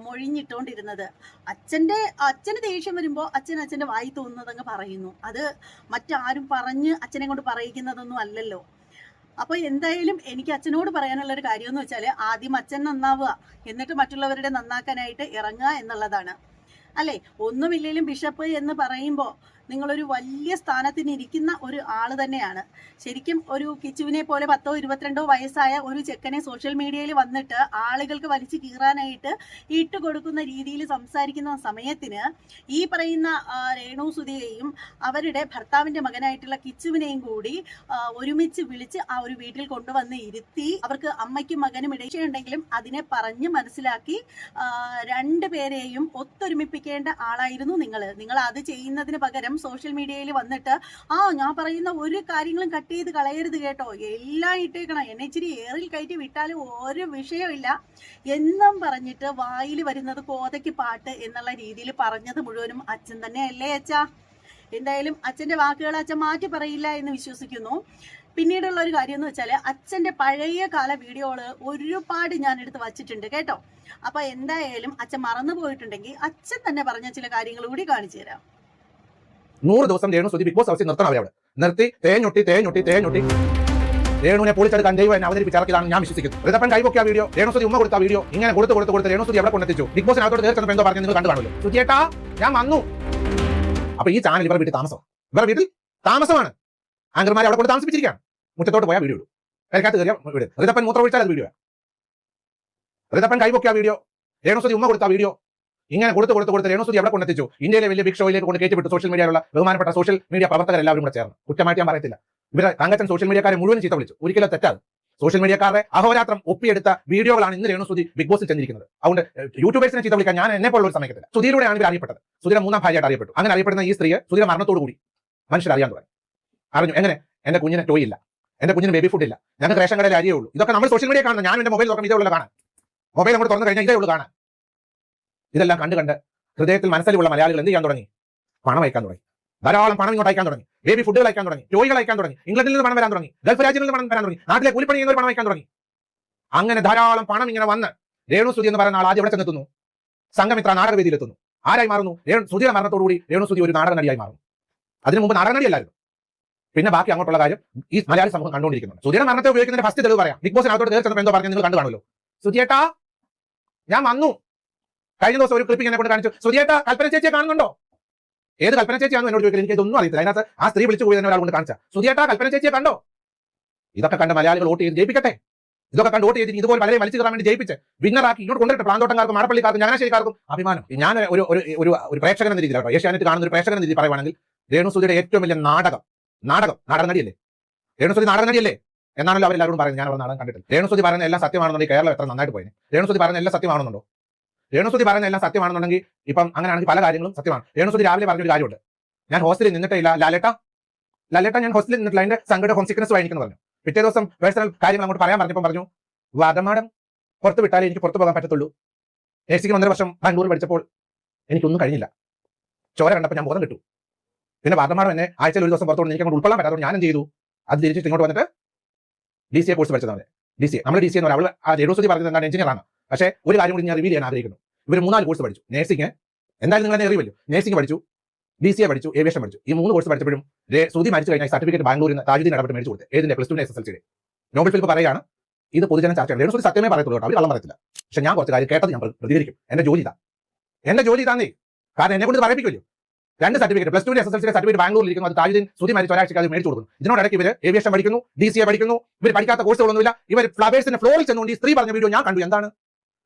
മൊഴിഞ്ഞിട്ടുകൊണ്ടിരുന്നത്. അച്ഛന് ദേഷ്യം വരുമ്പോൾ അച്ഛൻ്റെ വായി തോന്നുന്നതങ്ങ് പറയുന്നു. അത് മറ്റാരും പറഞ്ഞ് അച്ഛനെ കൊണ്ട് പറയിക്കുന്നതൊന്നും അല്ലല്ലോ. അപ്പോൾ എന്തായാലും എനിക്ക് അച്ഛനോട് പറയാനുള്ളൊരു കാര്യമെന്ന് വെച്ചാൽ ആദ്യം അച്ഛൻ നന്നാവുക, എന്നിട്ട് മറ്റുള്ളവരുടെ നന്നാക്കാനായിട്ട് ഇറങ്ങുക എന്നുള്ളതാണ്. അല്ലേ? ഒന്നുമില്ലെങ്കിലും ബിഷപ്പ് എന്ന് പറയുമ്പോൾ നിങ്ങളൊരു വലിയ സ്ഥാനത്തിന് ഇരിക്കുന്ന ഒരു ആൾ തന്നെയാണ്. ശരിക്കും ഒരു കിച്ചുവിനെ പോലെ 10 22 വയസ്സായ ഒരു ചെക്കനെ സോഷ്യൽ മീഡിയയിൽ വന്നിട്ട് ആളുകൾക്ക് വലിച്ചു കീറാനായിട്ട് ഇട്ട് കൊടുക്കുന്ന രീതിയിൽ സംസാരിക്കുന്ന സമയത്തിന് ഈ പറയുന്ന രേണു സുധിയെയും അവരുടെ ഭർത്താവിൻ്റെ മകനായിട്ടുള്ള കിച്ചുവിനെയും കൂടി ഒരുമിച്ച് വിളിച്ച് ആ ഒരു വീട്ടിൽ കൊണ്ടുവന്ന് ഇരുത്തി അവർക്ക് അമ്മയ്ക്കും മകനും ഇടയുണ്ടെങ്കിലും അതിനെ പറഞ്ഞ് മനസ്സിലാക്കി 2 പേരെയും ഒത്തൊരുമിപ്പിക്കേണ്ട ആളായിരുന്നു നിങ്ങൾ അത് ചെയ്യുന്നതിന് പകരം സോഷ്യൽ മീഡിയയിൽ വന്നിട്ട് ഞാൻ പറയുന്ന ഒരു കാര്യങ്ങളും കട്ട് ചെയ്ത് കളയരുത് കേട്ടോ, എല്ലാം ഇട്ടേക്കണം, എന്നെ ഇച്ചിരി ഏറിൽ കയറ്റി വിട്ടാലും ഒരു വിഷയമില്ല എന്നും പറഞ്ഞിട്ട് വായിൽ വരുന്നത് കോതയ്ക്ക് പാട്ട് എന്നുള്ള രീതിയിൽ പറഞ്ഞത് മുഴുവനും അച്ഛൻ തന്നെയല്ലേ അച്ഛാ? എന്തായാലും അച്ഛൻ്റെ വാക്കുകൾ അച്ഛൻ മാറ്റി പറയില്ല എന്ന് വിശ്വസിക്കുന്നു. പിന്നീടുള്ള ഒരു കാര്യം എന്ന് വെച്ചാൽ അച്ഛൻ്റെ പഴയ കാല വീഡിയോകൾ ഒരുപാട് ഞാൻ എടുത്ത് വച്ചിട്ടുണ്ട് കേട്ടോ. അപ്പോൾ എന്തായാലും അച്ഛൻ മറന്നു പോയിട്ടുണ്ടെങ്കിൽ അച്ഛൻ തന്നെ പറഞ്ഞ ചില കാര്യങ്ങൾ കൂടി കാണിച്ചു തരാം. 100 ദിവസം രേണു സുധി ബിഗ് ബോസ് ഹൗസിൽ നിർത്തണം. അവരെ അവിടെ നിർത്തി തേഞ്ഞൊട്ടി രേണുവിനെ പൊളിച്ചെടുക്കാൻ ദൈവം എന്നെ അവതരിപ്പിച്ചിറക്കിയതാണ് ഞാൻ വിശ്വസിക്കുന്നു. ഋതപ്പൻ കൈവൊക്കെ വീഡിയോ, രേണു സുധി ഉമ്മ കൊടുത്ത വീഡിയോ, ഇങ്ങനെ കൊടുത്ത് രേണു സുധി എവിടെ കൊണ്ടെത്തിച്ചു. ബിഗ് ബോസിനകത്തോട് തീർച്ചയായിട്ടും എന്തോ പറഞ്ഞ് നിങ്ങൾ കണ്ടു കാണുമല്ലോ. സുധിയേട്ടാ ഞാൻ വന്നു. അപ്പൊ ഈ ചാനൽ ഇവരുടെ വീട്ടിൽ താമസമാണ്. ആങ്കർമാരെ അവിടെ കൊണ്ട് താമസിപ്പിച്ചിരിക്കുകയാണ്. മുറ്റത്തോട്ട് പോയാൽ വീഡിയോ ഇടും, പേരക്കകത്ത് കയറിയ വീട്. ഋതപ്പൻ മൂത്രം ഒഴിച്ചാൽ അത് വീഡിയോ. ഋതപ്പൻ കൈവൊക്കെ വീഡിയോ, രേണു സുധി ഉമ്മ കൊടുത്ത വീഡിയോ, ഇങ്ങനെ കൊടുത്ത് രേണു സുധി എവിടെ കൊണ്ടെത്തിച്ചു. ഇന്ത്യയിലെ വലിയ ബിഗ് ഷോയിലേക്ക് കൊണ്ട് കയറ്റിവിട്ടു. സോഷ്യൽ മീഡിയയിലുള്ള ബഹുമാനപ്പെട്ട സോഷ്യൽ മീഡിയ പ്രവർത്തകരെല്ലാവരും കൂടെ ചേർന്ന്. കുറ്റമായിട്ട് ഞാൻ പറയത്തില്ല. ഇവരെ തങ്കച്ചൻ സോഷ്യൽ മീഡിയക്കാരെ മുഴുവൻ ചീത്ത വിളിച്ചു. ഒരിക്കലും തെറ്റാണ്. സോഷ്യൽ മീഡിയക്കാരുടെ അഹോരാത്രം ഒപ്പിയെടുത്ത വീഡിയോകളാണ് ഇന്ന് രേണുസുതി ബിഗ് ബോസിൽ ചെന്നിരിക്കുന്നത്. അതുകൊണ്ട് യൂട്യൂബേഴ്സിനെ ചീത്ത വിളിക്കാൻ ഞാൻ എന്നെ പോലുള്ള ഒരു സമയത്തില്ല. സുധീരിലൂടെയാണ് ഇവർ അറിയപ്പെട്ടത്. സുധീര 3ാം ഭാര്യയായിട്ട് അറിയപ്പെട്ടു. അങ്ങനെ അറിയപ്പെടുന്ന ഈ സ്ത്രീയെ സുധീര മരണത്തോടു കൂടി മനുഷ്യർ അറിയാൻ തുടങ്ങി. അറിഞ്ഞു എങ്ങനെ എന്റെ കുഞ്ഞിന് ടോയ് ഇല്ല, എന്റെ കുഞ്ഞിന് ബേബി ഫുഡ് ഇല്ല, ഞങ്ങൾക്ക് റേഷൻ കടയിൽ അരിയേ ഉള്ളൂ. ഇതൊക്കെ നമ്മൾ സോഷ്യൽ മീഡിയ കാണുന്നത്. ഞാൻ എന്റെ മൊബൈൽ തുറക്കും ഇതേ ഉള്ള കാണാൻ. മൊബൈൽ അങ്ങോട്ട് തുറന്നു കഴിഞ്ഞാൽ ഇതേ ഉള്ളൂ കാണാൻ. ഇതെല്ലാം കണ്ട് ഹൃദയത്തിൽ മനസ്സിലുള്ള മലയാളികൾ എന്ത് ചെയ്യാൻ തുടങ്ങി? പണം അയക്കാൻ തുടങ്ങി. ധാരാളം പണം ഇങ്ങോട്ട് അയക്കാൻ തുടങ്ങി. ബേബി ഫുഡുകൾ അയക്കാൻ തുടങ്ങി, ടോയ്കൾ അയക്കാൻ തുടങ്ങി, ഇംഗ്ലണ്ടിൽ നിന്ന് പണം വരാൻ തുടങ്ങി, ഗൾഫ് രാജ്യങ്ങളിൽ നിന്ന് പണം വരാൻ തുടങ്ങി, നാട്ടിലെ കൂലിപ്പണി ചെയ്യുന്നവർ പണം അയക്കാൻ തുടങ്ങി. അങ്ങനെ ധാരാളം പണം ഇങ്ങനെ വന്ന് രേണുസുതി എന്ന് പറയുന്ന ആൾ ആദ്യം എവിടെ ചെന്നെത്തുന്നു? സംഘമിത്ര നാടകവേദിയിലെത്തുന്നു. ആരായി മാറുന്നു? സുധിയുടെ മരണത്തോടുകൂടി രേണുസുതി ഒരു നാടക നടിയായി മാറുന്നു. അതിനു മുമ്പ് നാടക നടിയല്ലായിരുന്നു. പിന്നെ ബാക്കി അങ്ങോട്ടുള്ള കാര്യം ഈ മലയാളി സമൂഹം കണ്ടുകൊണ്ടിരിക്കുന്നുണ്ട്. സുധിയുടെ മരണത്തെ ഉപയോഗിക്കുന്നതിന്റെ ഫസ്റ്റ് തെളിവ് പറയാം. ബിഗ് ബോസിനകത്തോട്ട് കയറി ചെന്നപ്പോൾ എന്തോ പറഞ്ഞു നിങ്ങൾ കണ്ടു കാണുമല്ലോ. സുധിയേട്ടാ ഞാൻ വന്നു. കഴിഞ്ഞ ദിവസം ഒരു ക്ലിപ്പിംഗ് എന്നെ കൊണ്ട് കാണിച്ചു. സുധിയേട്ടാ കൽപ്പന ചേച്ചിയെ കാണുന്നുണ്ടോ? ഏത് കൽപ്പന ചേച്ചിയാണെന്ന് എന്നോട് ചോദിക്കല്. എനിക്ക് ഇതൊന്നും അറിയത്തില്ല. അതിനകത്ത് ആ സ്ത്രീ വിളിച്ചു പോയി തന്നെ ഒരാൾ കൊണ്ട് കാണിച്ച. സുധിയേട്ടാ കൽപ്പന ചേച്ചിയെ കണ്ടോ? ഇതൊക്കെ കണ്ട് മലയാളികൾ വോട്ട് ചെയ്ത് ജയിപ്പിക്കട്ടെ. ഇതൊക്കെ കണ്ട് വോട്ട് ചെയ്ത് ഇതുപോലെ പലരെ വലിച്ചു കയറാൻ വേണ്ടി ജയിപ്പിച്ച് വിന്നറാക്കി ഇങ്ങോട്ട് കൊണ്ടിട്ട് പ്ലാന്തോട്ടംകാർക്കും മാടപ്പള്ളിക്കാർക്കും ചങ്ങനാശ്ശേരിക്കാർക്കും അഭിമാനം. ഞാൻ ഒരു പ്രേക്ഷകൻ എന്ന രീതിയിൽ ഏഷ്യാനെറ്റ് കാണുന്ന ഒരു പ്രേക്ഷകൻ എന്ന രീതിയിൽ പറയുവാണെങ്കിൽ രേണുസുതിയുടെ ഏറ്റവും വലിയ നാടകം നാടക നടിയല്ലേ? രേണുസുതി നാടക നടിയല്ലേ എന്നാണല്ലോ അവരെല്ലാവരും പറയുന്നത്. ഞാൻ അവർ നാടകം കണ്ടിട്ടില്ല. രേണുസുതി പറയുന്ന എല്ലാം സത്യമാണെന്നുണ്ടെങ്കിൽ കേരളം എത്ര നന്നായിട്ട് പോയി. രേണുസുതി പറയുന്ന എല്ലാം സത്യമാണെന്നുണ്ടോ? രേണുസുതി പറയുന്ന എല്ലാം സത്യമാണെന്നുണ്ടെങ്കിൽ ഇപ്പം അങ്ങനെയാണെങ്കിൽ പല കാര്യങ്ങളും സത്യമാണ്. രേണുസുതി രാവിലെ പറഞ്ഞൊരു കാര്യമുണ്ട്. ഞാൻ ഹോസ്റ്റലിൽ നിന്നിട്ടില്ല ലാലേട്ട ഞാൻ ഹോസ്റ്റലിൽ നിന്നിട്ടില്ല, അതിന്റെ സങ്കട ഹോം സിക്നസ് വാങ്ങിക്കുന്നു പറഞ്ഞു. പിറ്റേ ദിവസം പേഴ്സണൽ കാര്യങ്ങൾ അങ്ങോട്ട് പറയാൻ പറഞ്ഞപ്പോൾ പറഞ്ഞു വാദമാടം പുറത്ത് വിട്ടാലേ എനിക്ക് പുറത്തു പോകാൻ പറ്റത്തുള്ളൂ. നേഴ്സിംഗ് 1.5 വർഷം ബാംഗ്ലൂരിൽ പഠിച്ചപ്പോൾ എനിക്കൊന്നും കഴിഞ്ഞില്ല. ചോര കണ്ടപ്പോൾ ഞാൻ ബോധം കിട്ടു. പിന്നെ വാദമാടം എന്നെ ആഴ്ചയിൽ ഒരു ദിവസം പുറത്തോട് എനിക്ക് അങ്ങോട്ട് ഉൾക്കൊള്ളാൻ പറ്റാത്തത് ഞാൻ എന്ത് ചെയ്തു? അത് തിരിച്ചിട്ട് ഇങ്ങോട്ട് വന്നിട്ട് DCA കോഴ്സ് പഠിച്ചതാണ്. നമ്മൾ DCA എന്ന് പറയുന്നത് ആ രേണുസുതി പറഞ്ഞത് എന്താണ്? എഞ്ചിനീയറാണ്. പക്ഷേ ഒരു കാര്യം കൂടി ഞാൻ റിവീൽ ചെയ്യാൻ ആഗ്രഹിക്കുന്നു. ഇവർ 3-4 കോഴ്സ് പഠിച്ചു. നേഴ്സിംഗ് എന്തായാലും നിങ്ങൾ തന്നെ അറിയുമല്ലോ. നേഴ്സിംഗ് പഠിച്ചു, DCA പഠിച്ചു, ഏവിയേഷൻ പഠിച്ചു. ഈ 3 കോഴ്സ് പഠിച്ചപ്പോഴും സുധി മരിച്ചു കഴിഞ്ഞാൽ സർട്ടിഫിക്കറ്റ് ബാംഗ്ലൂരിൽ നിന്ന് താജുദ്ദീൻ ഇടപെട്ട് മേടിച്ചു കൊടുത്ത്. ഏതിന്റെ? +2 SSLC. നോബൽ ഫിലിപ്പ് പറയുകയാണ് ഇത് പൊതുജന ചർച്ചയാണ്. രേണുസുതി സത്യമേ പറയത്തുള്ളൂ കേട്ടോ, അവർ കള്ളം പറയത്തില്ല. പക്ഷെ ഞാൻ കുറച്ച് കാര്യം കേട്ടത് ഞാൻ പ്രതികരിക്കും. എന്റെ ജോലി ഇതാന്നേ. കാരണം എന്നെ കൊണ്ട് പറയിപ്പിക്കുമല്ലോ. 2 സർട്ടിഫിക്കറ്റ് +2 SSLC സർട്ടിഫിക്കറ്റ് ബാംഗ്ലൂരിൽ ഇരിക്കുന്നു. അത് താജുദ്ദീൻ സുധി മരിച്ച ഒരാഴ്ചക്ക് അത് മേടിച്ചു കൊടുക്കുന്നു. ഇതിനോടൊക്കെ ഇവർ ഏവിയേഷൻ പഠിക്കുന്നു, DCA പഠിക്കുന്നു. ഇവർ പഠിക്കാത്ത കോഴ്സുകളൊന്നുമില്ല. ഇവർ ഫ്ലവേഴ്സിന്റെ ഫ്ലോറിൽ ചെന്നുകൊണ്ട് ഈ സ്ത്രീ പറഞ്ഞ വീഡിയോ ഞാൻ കണ്ടു. എന്താണ്?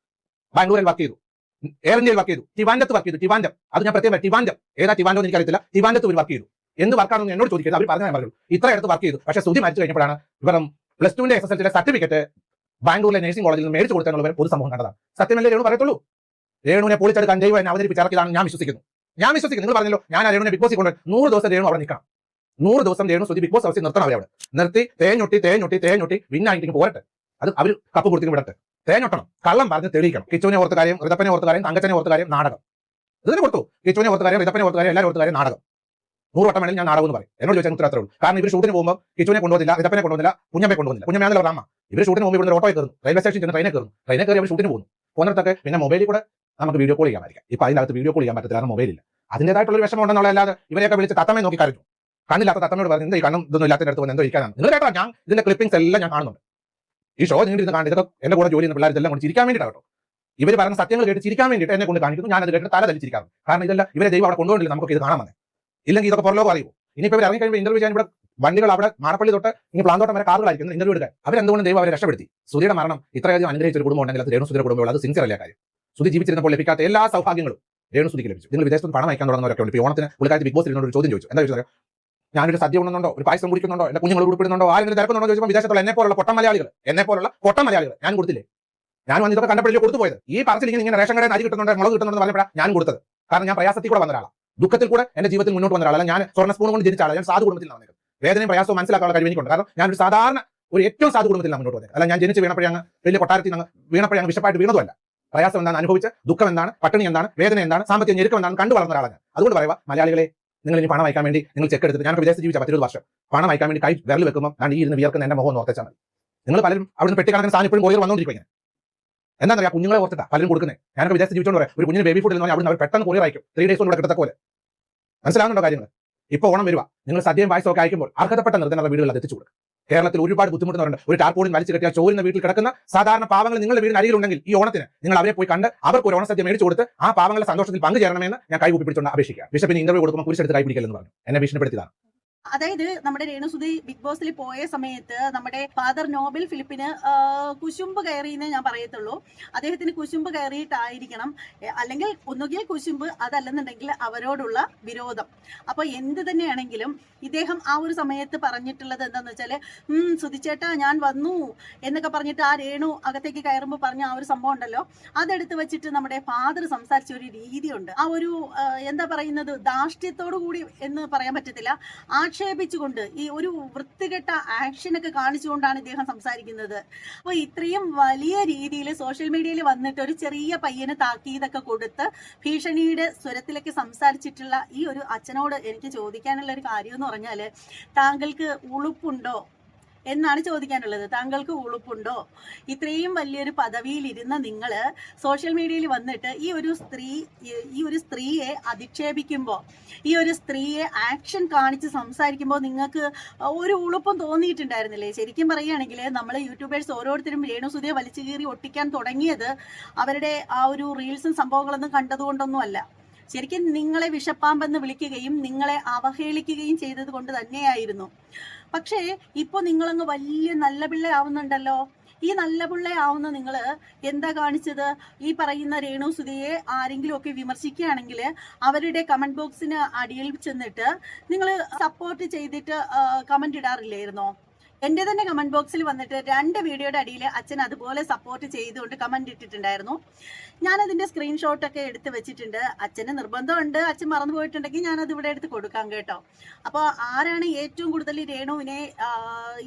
ബാംഗ്ലൂരിൽ വർക്ക് ചെയ്തു, എയർ ഇന്ത്യയിൽ വർക്ക് ചെയ്തു, ടിവാൻഡത്ത് വർക്ക് ചെയ്തു. ടിവാൻഡം അത് ഞാൻ പ്രത്യേകം ടിവാൻഡം ഏതാ ടിവാൻഡോ എന്ന് എനിക്കറിയത്തില്ല. ടിവാൻഡത്ത് ഒരു വർക്ക് ചെയ്തു. എന്ത് വർക്കാണെന്ന് എന്നോട് ചോദിക്കരുത്, അവർ പറഞ്ഞാൽ പറഞ്ഞു. ഇത്ര അടുത്ത് വർക്ക് ചെയ്തു. പക്ഷേ സുധി മരിച്ചു കഴിഞ്ഞപ്പോഴാണ് ഇവർ +2 SSLC സർട്ടിഫിക്കറ്റ് ബാംഗ്ലൂരിലെ നഴ്സിംഗ് കോളേജിൽ നിന്ന് മേടിച്ചു കൊടുക്കാനുള്ളവർ പൊതുസമൂഹം കണ്ടതാണ്. സത്യമല്ലേ രേണു പറയത്തുള്ളൂ? രേണുവിനെ പൊളിച്ചെടുക്കാൻ ദൈവം എന്നെ അവതരിപ്പിച്ചാണ് ഞാൻ വിശ്വസിക്കുന്നു. നിങ്ങൾ പറഞ്ഞല്ലോ ഞാൻ രേണുവിനെ ബിഗ് ബോസിൽ കൊണ്ട് 100 ദിവസം രേണു അവിടെ നിൽക്കണം. 100 ദിവസം രേണു സുധി ബിഗ് ബോസ് ഹൗസിൽ നിർത്തണം. അവരെ അവിടെ നിർത്തി തേഞ്ഞൊട്ടി വിന്നായിട്ട് പോരട്ടെ. അത് അവർ കപ്പ് കൊടുത്തിട്ട് വിടട്ടെ. തേഞ്ഞൊട്ടണം, കള്ളം പറഞ്ഞ് തെളിയിക്കണം. കിച്ചുവിനെ ഓർത്ത കാര്യം, ഋതപ്പനെ ഓർത്ത കാര്യം, തങ്കച്ചനെ ഓർത്ത കാര്യം, നാടകം ഇതിനെ കൊടുത്തു. കിച്ചുവിനെ ഓർത്ത കാര്യം, ഋതപ്പനെ ഓർത്ത കാര്യം, എല്ലാവരും ഓർത്ത കാര്യം, നാടകം. 100 വട്ടം വേണമെങ്കിൽ ഞാൻ നാടകം എന്ന് പറയും. എന്നോട് ചോദിച്ചാൽ ഉത്തരവേ ഉള്ളൂ. കാരണം ഇവർ ഷൂട്ടിന് പോകുമ്പോൾ കിച്ചുവിനെ കൊണ്ടുവന്നില്ല, ഋതപ്പനെ കൊണ്ടുവന്നില്ല, കുഞ്ഞമ്മയെ കൊണ്ടുവന്നില്ല. കുഞ്ഞമ്മയാണല്ലോ അമ്മ. ഇവർ ഷൂട്ടിന് പോകുമ്പോൾ ഇവിടെ ഓട്ടോയിൽ കയറുന്നു, റെയിൽവേ സ്റ്റേഷനിൽ ചെന്ന് ട്രെയിനെ കയറി അവർ ഷൂട്ടിന് പോകുന്നു. പോകുന്നിടത്തൊക്കെ പിന്നെ മൊബൈലിൽ കൂടെ നമുക്ക് വീഡിയോ കോൾ ചെയ്യാമായിരിക്കാം. ഇപ്പൊ അതിനകത്ത് വീഡിയോ കോൾ ചെയ്യാൻ പറ്റത്തില്ല, കാരണം മൊബൈലില്ല. അതിൻ്റെതായിട്ടുള്ള ഒരു വിഷമം ഉണ്ടെന്നുള്ളതല്ലാതെ ഇവരെയൊക്കെ വിളിച്ച് തത്തമ്മയെ നോക്കി കരഞ്ഞു. കണ്ണില്ലാത്ത തത്തമ്മയോട് പറഞ്ഞു എന്താ ഈ കണ്ണും ഇതൊന്നും ഇല്ലാത്ത അടുത്ത് വന്ന് എന്തോ ഇരിക്കാനാണ്. നിങ്ങൾ കേട്ടോ, ഞാൻ ഇതിന്റെ ക്ലിപ്പിംഗ്സ് എല്ലാം ഞാൻ കാണുന്നുണ്ട്. ഈ ഷോ നീണ്ടിരുന്ന് കാണുന്നത് ഇതൊക്കെ എന്റെ കൂടെ ജോലി ചെയ്യുന്ന പിള്ളേർ ഇതെല്ലാം കൊണ്ട് ചിരിക്കാൻ വേണ്ടിയിട്ടാണ് കേട്ടോ. ഇവർ പറയുന്ന സത്യങ്ങൾ കേട്ട് ചിരിക്കാൻ വേണ്ടിയിട്ട് എന്നെ കൊണ്ട് കാണിക്കുന്നു. ഞാൻ അത് കേട്ട് തല തല്ലിച്ചിരിക്കാറ്. കാരണം ഇതെല്ലാം ഇവരെ ദൈവം അവിടെ കൊണ്ടുപോയില്ല, നമുക്ക് ഇത് കാണാൻ വന്നേ. ഇല്ലെങ്കിൽ ഇതൊക്കെ പുറലോകം അറിയുമോ? ഇനിയിപ്പോൾ ഇവർ ഇറങ്ങിക്കഴിയുമ്പോൾ ഇന്റർവ്യൂ ചെയ്യാൻ ഇവിടെ വണ്ടികൾ അവിടെ മാടപ്പള്ളി തൊട്ട് ഇനി പ്ലാന്തോട്ടം വരെ കാറുകളായിരിക്കും ഇന്റർവ്യൂ എടുക്കാൻ. അവരെന്തുകൊണ്ട് ദൈവം അവരെ രക്ഷപ്പെടുത്തി? സുധിയുടെ മരണം ഇത്രയധികം അനുഗ്രഹിച്ച ഒരു കുടുംബം ഉണ്ടെങ്കിൽ അത് രേണുസുധിയുടെ കുടുംബം. അത് സിൻസിയർ അല്ല കാര്യം. സുധി ജീവിച്ചിരുന്നപ്പോൾ ലഭിക്കാത്ത എല്ലാ സൗഭാഗ്യങ്ങളും രേണുസുധിക്ക് ലഭിച്ചു. നിങ്ങൾ വിദേശത്ത് പണം അയക്കാൻ തുടങ്ങുന്നവരൊക്കെ ഉണ്ട്. ഇപ്പോൾ ഓണത്തിന് പുള്ളിക്കാരത്തി ബിഗ് ബോസിൽ ഒരു ചോദ്യം ചോദിച്ചു. എന്താ ചോദിച്ചത്? ഞാനൊരു സദ്യ ഉണ്ടെന്നുണ്ടോ, ഒരു പായസം കുടിക്കുന്നുണ്ടോ, എന്റെ കുഞ്ഞുങ്ങൾ ഉൾപ്പെടുന്നുണ്ടോ, ആരെങ്കിലും തിരക്കുന്നുണ്ടോ ചോദിച്ചപ്പോൾ വിദേശത്തുള്ള എന്നെ പോലുള്ള പൊട്ട മലയാളികൾ ഞാൻ കൊടുത്തില്ലേ? ഞാൻ വന്ന് ഇതൊക്കെ കണ്ടപ്പോഴേ കൊടുത്തു പോയത്. ഈ പറച്ചിൽ ഇങ്ങനെ റേഷൻ കടയിൽ അരി കിട്ടുന്നുണ്ട്, മുളക് കിട്ടുന്നുണ്ടെന്ന് പറഞ്ഞപ്പോഴാണ് ഞാൻ കൊടുത്തത്. കാരണം ഞാൻ പ്രയാസത്തിൽ കൂടെ വന്ന ഒരാളാണ്, ദുഃഖത്തിൽ കൂടെ എന്റെ ജീവിതത്തിൽ മുന്നോട്ട് വന്ന ഒരാളല്ല. ഞാൻ സ്വർണ്ണ സ്പൂൺ കൊണ്ട് ജനിച്ച ആളാണ്. ഞാൻ സാധു കുടുംബത്തിൽ നടന്നത്. വേദനയും പ്രയാസവും മനസ്സിലാക്കാനുള്ള കഴിവ് എനിക്കുണ്ട്. കാരണം ഞാൻ ഒരു സാധാരണ ഏറ്റവും സാധു കുടുംബത്തിൽ മുന്നോട്ട് വന്നത്. അല്ല ഞാൻ ജനിച്ച് വീണപ്പോഴാണ് വലിയ കൊട്ടാരത്തിൽ വീണപ്പോഴാണ് വിഷപ്പായിട്ട് വീണതുമല്ല. പ്രയാസം എന്താണ്, അനുഭവിച്ച ദുഃഖം എന്താണ്, പട്ടിണി എന്താണ്, വേദന എന്താണ്, സാമ്പത്തിക ഞെരുക്കം എന്താണ് കണ്ടു വളർന്ന ഒരാളാണ്. അതുകൊണ്ട് പറയുക മലയാളികളെ, നിങ്ങൾ ഇനി പണം അയക്കാൻ വേണ്ടി നിങ്ങൾ ചെക്ക് എടുത്തിട്ട്, ഞാൻ വിദേശത്ത് ജീവിച്ച 10-20 വർഷം പണം അയക്കാൻ വേണ്ടി കൈ വിരൽ വെക്കുമ്പോൾ ഞാൻ ഈ ഇരുന്ന് വിയർക്കുന്ന എന്റെ മുഖം ഓർത്തേച്ചാൽ മതി. നിങ്ങൾ പലരും അവിടുന്ന് പെട്ടിക്കണക്കിന് സാധനം ഇപ്പോഴും കൊറിയർ വന്നുകൊണ്ടിരിക്കും. എന്താ പറയുക, കുഞ്ഞുങ്ങളെ ഓർത്തിട്ടാ പലരും കൊടുക്കുന്നത്. ഞാനൊക്കെ വിദേശത്ത് ജീവിച്ചോണ്ട് പറയാം, ഒരു കുഞ്ഞിന് ബേബി ഫുഡ് എന്ന് പറഞ്ഞാൽ അവിടെ അവർ പെട്ടെന്ന് കൊറിയർ അയക്കും. 3 days കൊണ്ട് കിട്ടത്ത പോലെ. മനസ്സിലാകുന്നുണ്ടോ കാര്യങ്ങൾ? ഇപ്പോൾ ഓണം വരുക, നിങ്ങൾ സദ്യയും പായസം ഒക്കെ അയക്കുമ്പോൾ അർഹതപ്പെട്ട നിർദ്ദനങ്ങളുടെ വീടുകൾ അത് എത്തിച്ചു കൊടുക്കും. കേരളത്തിൽ ഒരുപാട് ബുദ്ധിമുട്ടുന്നുണ്ട്. ഒരു ടാർപോളിൻ വലിച്ചു കെട്ടിയാൽ ചോരുന്ന വീട്ടിൽ കിടക്കുന്ന സാധാരണ പാവങ്ങൾ നിങ്ങളുടെ വീടിന് അരികിലുണ്ടെങ്കിൽ ഈ ഓണത്തിന് നിങ്ങൾ അവരെ പോയി കണ്ട് അവർക്ക് ഒരു ഓണസദ്യ മേടിച്ചു കൊടുത്ത് ആ പാവങ്ങളുടെ സന്തോഷത്തിൽ പങ്കുചേരണമെന്ന് ഞാൻ കൈകൂപ്പി പിടിച്ചുകൊണ്ട് അപേക്ഷിക്കുക. ബിഷപ്പിന് ഇന്റർവ്യൂ കൊടുക്കുമ്പോൾ കുരിശെടുത്ത് കൈ പിടിക്കലെന്ന് പറഞ്ഞു. എന്നെ ഭീഷണിപ്പെടുത്തിയതാണ്. അതായത് നമ്മുടെ രേണുസുതി ബിഗ് ബോസിൽ പോയ സമയത്ത് നമ്മുടെ ഫാദർ നോബൽ ഫിലിപ്പിന് കുശുമ്പ് കയറിയെന്നേ ഞാൻ പറയത്തുള്ളൂ. അദ്ദേഹത്തിന് കുശുമ്പ് കയറിയിട്ടായിരിക്കണം, അല്ലെങ്കിൽ ഒന്നുകിൽ കുശുമ്പ്, അതല്ലെന്നുണ്ടെങ്കിൽ അവരോടുള്ള വിരോധം. അപ്പൊ എന്ത് തന്നെയാണെങ്കിലും ഇദ്ദേഹം ആ ഒരു സമയത്ത് പറഞ്ഞിട്ടുള്ളത് എന്താന്ന് വെച്ചാല്, സുധിച്ചേട്ടാ ഞാൻ വന്നു എന്നൊക്കെ പറഞ്ഞിട്ട് ആ രേണു അകത്തേക്ക് കയറുമ്പോൾ പറഞ്ഞ ആ ഒരു സംഭവം ഉണ്ടല്ലോ, അതെടുത്ത് വെച്ചിട്ട് നമ്മുടെ ഫാദർ സംസാരിച്ച ഒരു രീതിയുണ്ട്. ആ ഒരു എന്താ പറയുന്നത്, ധാർഷ്ട്യത്തോടു കൂടി എന്ന് പറയാൻ പറ്റത്തില്ല, ആക്ഷേപിച്ചുകൊണ്ട് ഈ ഒരു വൃത്തികെട്ട ആക്ഷനൊക്കെ കാണിച്ചുകൊണ്ടാണ് ഇദ്ദേഹം സംസാരിക്കുന്നത്. അപ്പോൾ ഇത്രയും വലിയ രീതിയിൽ സോഷ്യൽ മീഡിയയിൽ വന്നിട്ട് ഒരു ചെറിയ പയ്യന് താക്കീതൊക്കെ കൊടുത്ത് ഭീഷണിയുടെ സ്വരത്തിലേക്ക് സംസാരിച്ചിട്ടുള്ള ഈ ഒരു അച്ഛനോട് എനിക്ക് ചോദിക്കാനുള്ള ഒരു കാര്യം എന്ന് പറഞ്ഞാൽ, താങ്കൾക്ക് ഉളുപ്പുണ്ടോ എന്നാണ് ചോദിക്കാനുള്ളത്. താങ്കൾക്ക് ഉളുപ്പുണ്ടോ? ഇത്രയും വലിയൊരു പദവിയിലിരുന്ന നിങ്ങൾ സോഷ്യൽ മീഡിയയിൽ വന്നിട്ട് ഈ ഒരു സ്ത്രീയെ അധിക്ഷേപിക്കുമ്പോൾ, ഈ ഒരു സ്ത്രീയെ ആക്ഷൻ കാണിച്ച് സംസാരിക്കുമ്പോൾ നിങ്ങൾക്ക് ഒരു ഉളുപ്പും തോന്നിയിട്ടുണ്ടായിരുന്നില്ലേ? ശരിക്കും പറയുകയാണെങ്കിൽ നമ്മൾ യൂട്യൂബേഴ്സ് ഓരോരുത്തരും രേണുസുതിയെ വലിച്ചു കീറി ഒട്ടിക്കാൻ തുടങ്ങിയത് അവരുടെ ആ ഒരു റീൽസും സംഭവങ്ങളൊന്നും കണ്ടതുകൊണ്ടൊന്നുമല്ല. ശരിക്കും നിങ്ങളെ വിഷപ്പാമ്പെന്ന് വിളിക്കുകയും നിങ്ങളെ അവഹേളിക്കുകയും ചെയ്തത് കൊണ്ട് തന്നെയായിരുന്നു. പക്ഷേ ഇപ്പോൾ നിങ്ങളങ്ങ് വലിയ നല്ല പിള്ളയാവുന്നുണ്ടല്ലോ. ഈ നല്ല പിള്ളയാവുന്ന നിങ്ങൾ എന്താ കാണിച്ചത്? ഈ പറയുന്ന രേണുസുതിയെ ആരെങ്കിലും ഒക്കെ വിമർശിക്കുകയാണെങ്കിൽ അവരുടെ കമന്റ് ബോക്സിന് അടിയിൽ ചെന്നിട്ട് നിങ്ങൾ സപ്പോർട്ട് ചെയ്തിട്ട് കമന്റ് ഇടാറില്ലായിരുന്നോ? എൻ്റെ തന്നെ കമന്റ് ബോക്സിൽ വന്നിട്ട് 2 വീഡിയോയുടെ അടിയിൽ അച്ഛൻ അതുപോലെ സപ്പോർട്ട് ചെയ്തുകൊണ്ട് കമന്റ് ഇട്ടിട്ടുണ്ടായിരുന്നു. ഞാനതിൻ്റെ സ്ക്രീൻഷോട്ടൊക്കെ എടുത്ത് വെച്ചിട്ടുണ്ട്. അച്ഛന് നിർബന്ധമുണ്ട്, അച്ഛൻ മറന്നു പോയിട്ടുണ്ടെങ്കിൽ ഞാനത് ഇവിടെ എടുത്ത് കൊടുക്കാം കേട്ടോ. അപ്പോൾ ആരാണ് ഏറ്റവും കൂടുതൽ രേണുവിനെ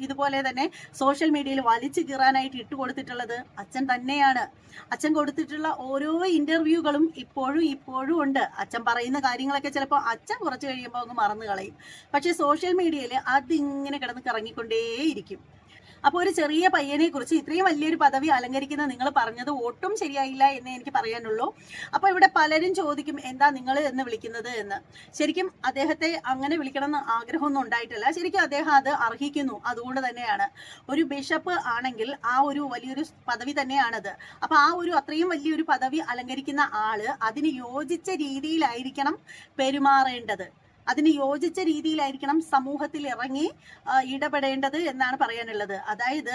ഇതുപോലെ തന്നെ സോഷ്യൽ മീഡിയയിൽ വലിച്ചു കീറാനായിട്ട് ഇട്ട് കൊടുത്തിട്ടുള്ളത്? അച്ഛൻ തന്നെയാണ്. അച്ഛൻ കൊടുത്തിട്ടുള്ള ഓരോ ഇന്റർവ്യൂകളും ഇപ്പോഴും ഉണ്ട്. അച്ഛൻ പറയുന്ന കാര്യങ്ങളൊക്കെ ചിലപ്പോൾ അച്ഛൻ കുറച്ച് കഴിയുമ്പോൾ അങ്ങ് മറന്നു കളയും. പക്ഷെ സോഷ്യൽ മീഡിയയിൽ അതിങ്ങനെ കിടന്ന് കറങ്ങിക്കൊണ്ടേയിരിക്കും. അപ്പോൾ ഒരു ചെറിയ പയ്യനെ കുറിച്ച് ഇത്രയും വലിയൊരു പദവി അലങ്കരിക്കുന്ന നിങ്ങൾ പറഞ്ഞത് ഒട്ടും ശരിയായില്ല എന്നേ എനിക്ക് പറയാനുള്ളൂ. അപ്പോൾ ഇവിടെ പലരും ചോദിക്കും, എന്താ നിങ്ങൾ എന്ന് വിളിക്കുന്നത് എന്ന്. ശരിക്കും അദ്ദേഹത്തെ അങ്ങനെ വിളിക്കണം എന്ന് ആഗ്രഹമൊന്നും ഉണ്ടായിട്ടില്ല. ശരിക്കും അദ്ദേഹം അത് അർഹിക്കുന്നു. അതുകൊണ്ട് തന്നെയാണ് ഒരു ബിഷപ്പ് ആണെങ്കിൽ ആ ഒരു വലിയൊരു പദവി തന്നെയാണത്. അപ്പോൾ ആ ഒരു അത്രയും വലിയൊരു പദവി അലങ്കരിക്കുന്ന ആള് അതിന് യോജിച്ച രീതിയിലായിരിക്കണം പെരുമാറേണ്ടത്. അതിന് യോജിച്ച രീതിയിലായിരിക്കണം സമൂഹത്തിൽ ഇറങ്ങി ഇടപെടേണ്ടത് എന്നാണ് പറയാനുള്ളത്. അതായത്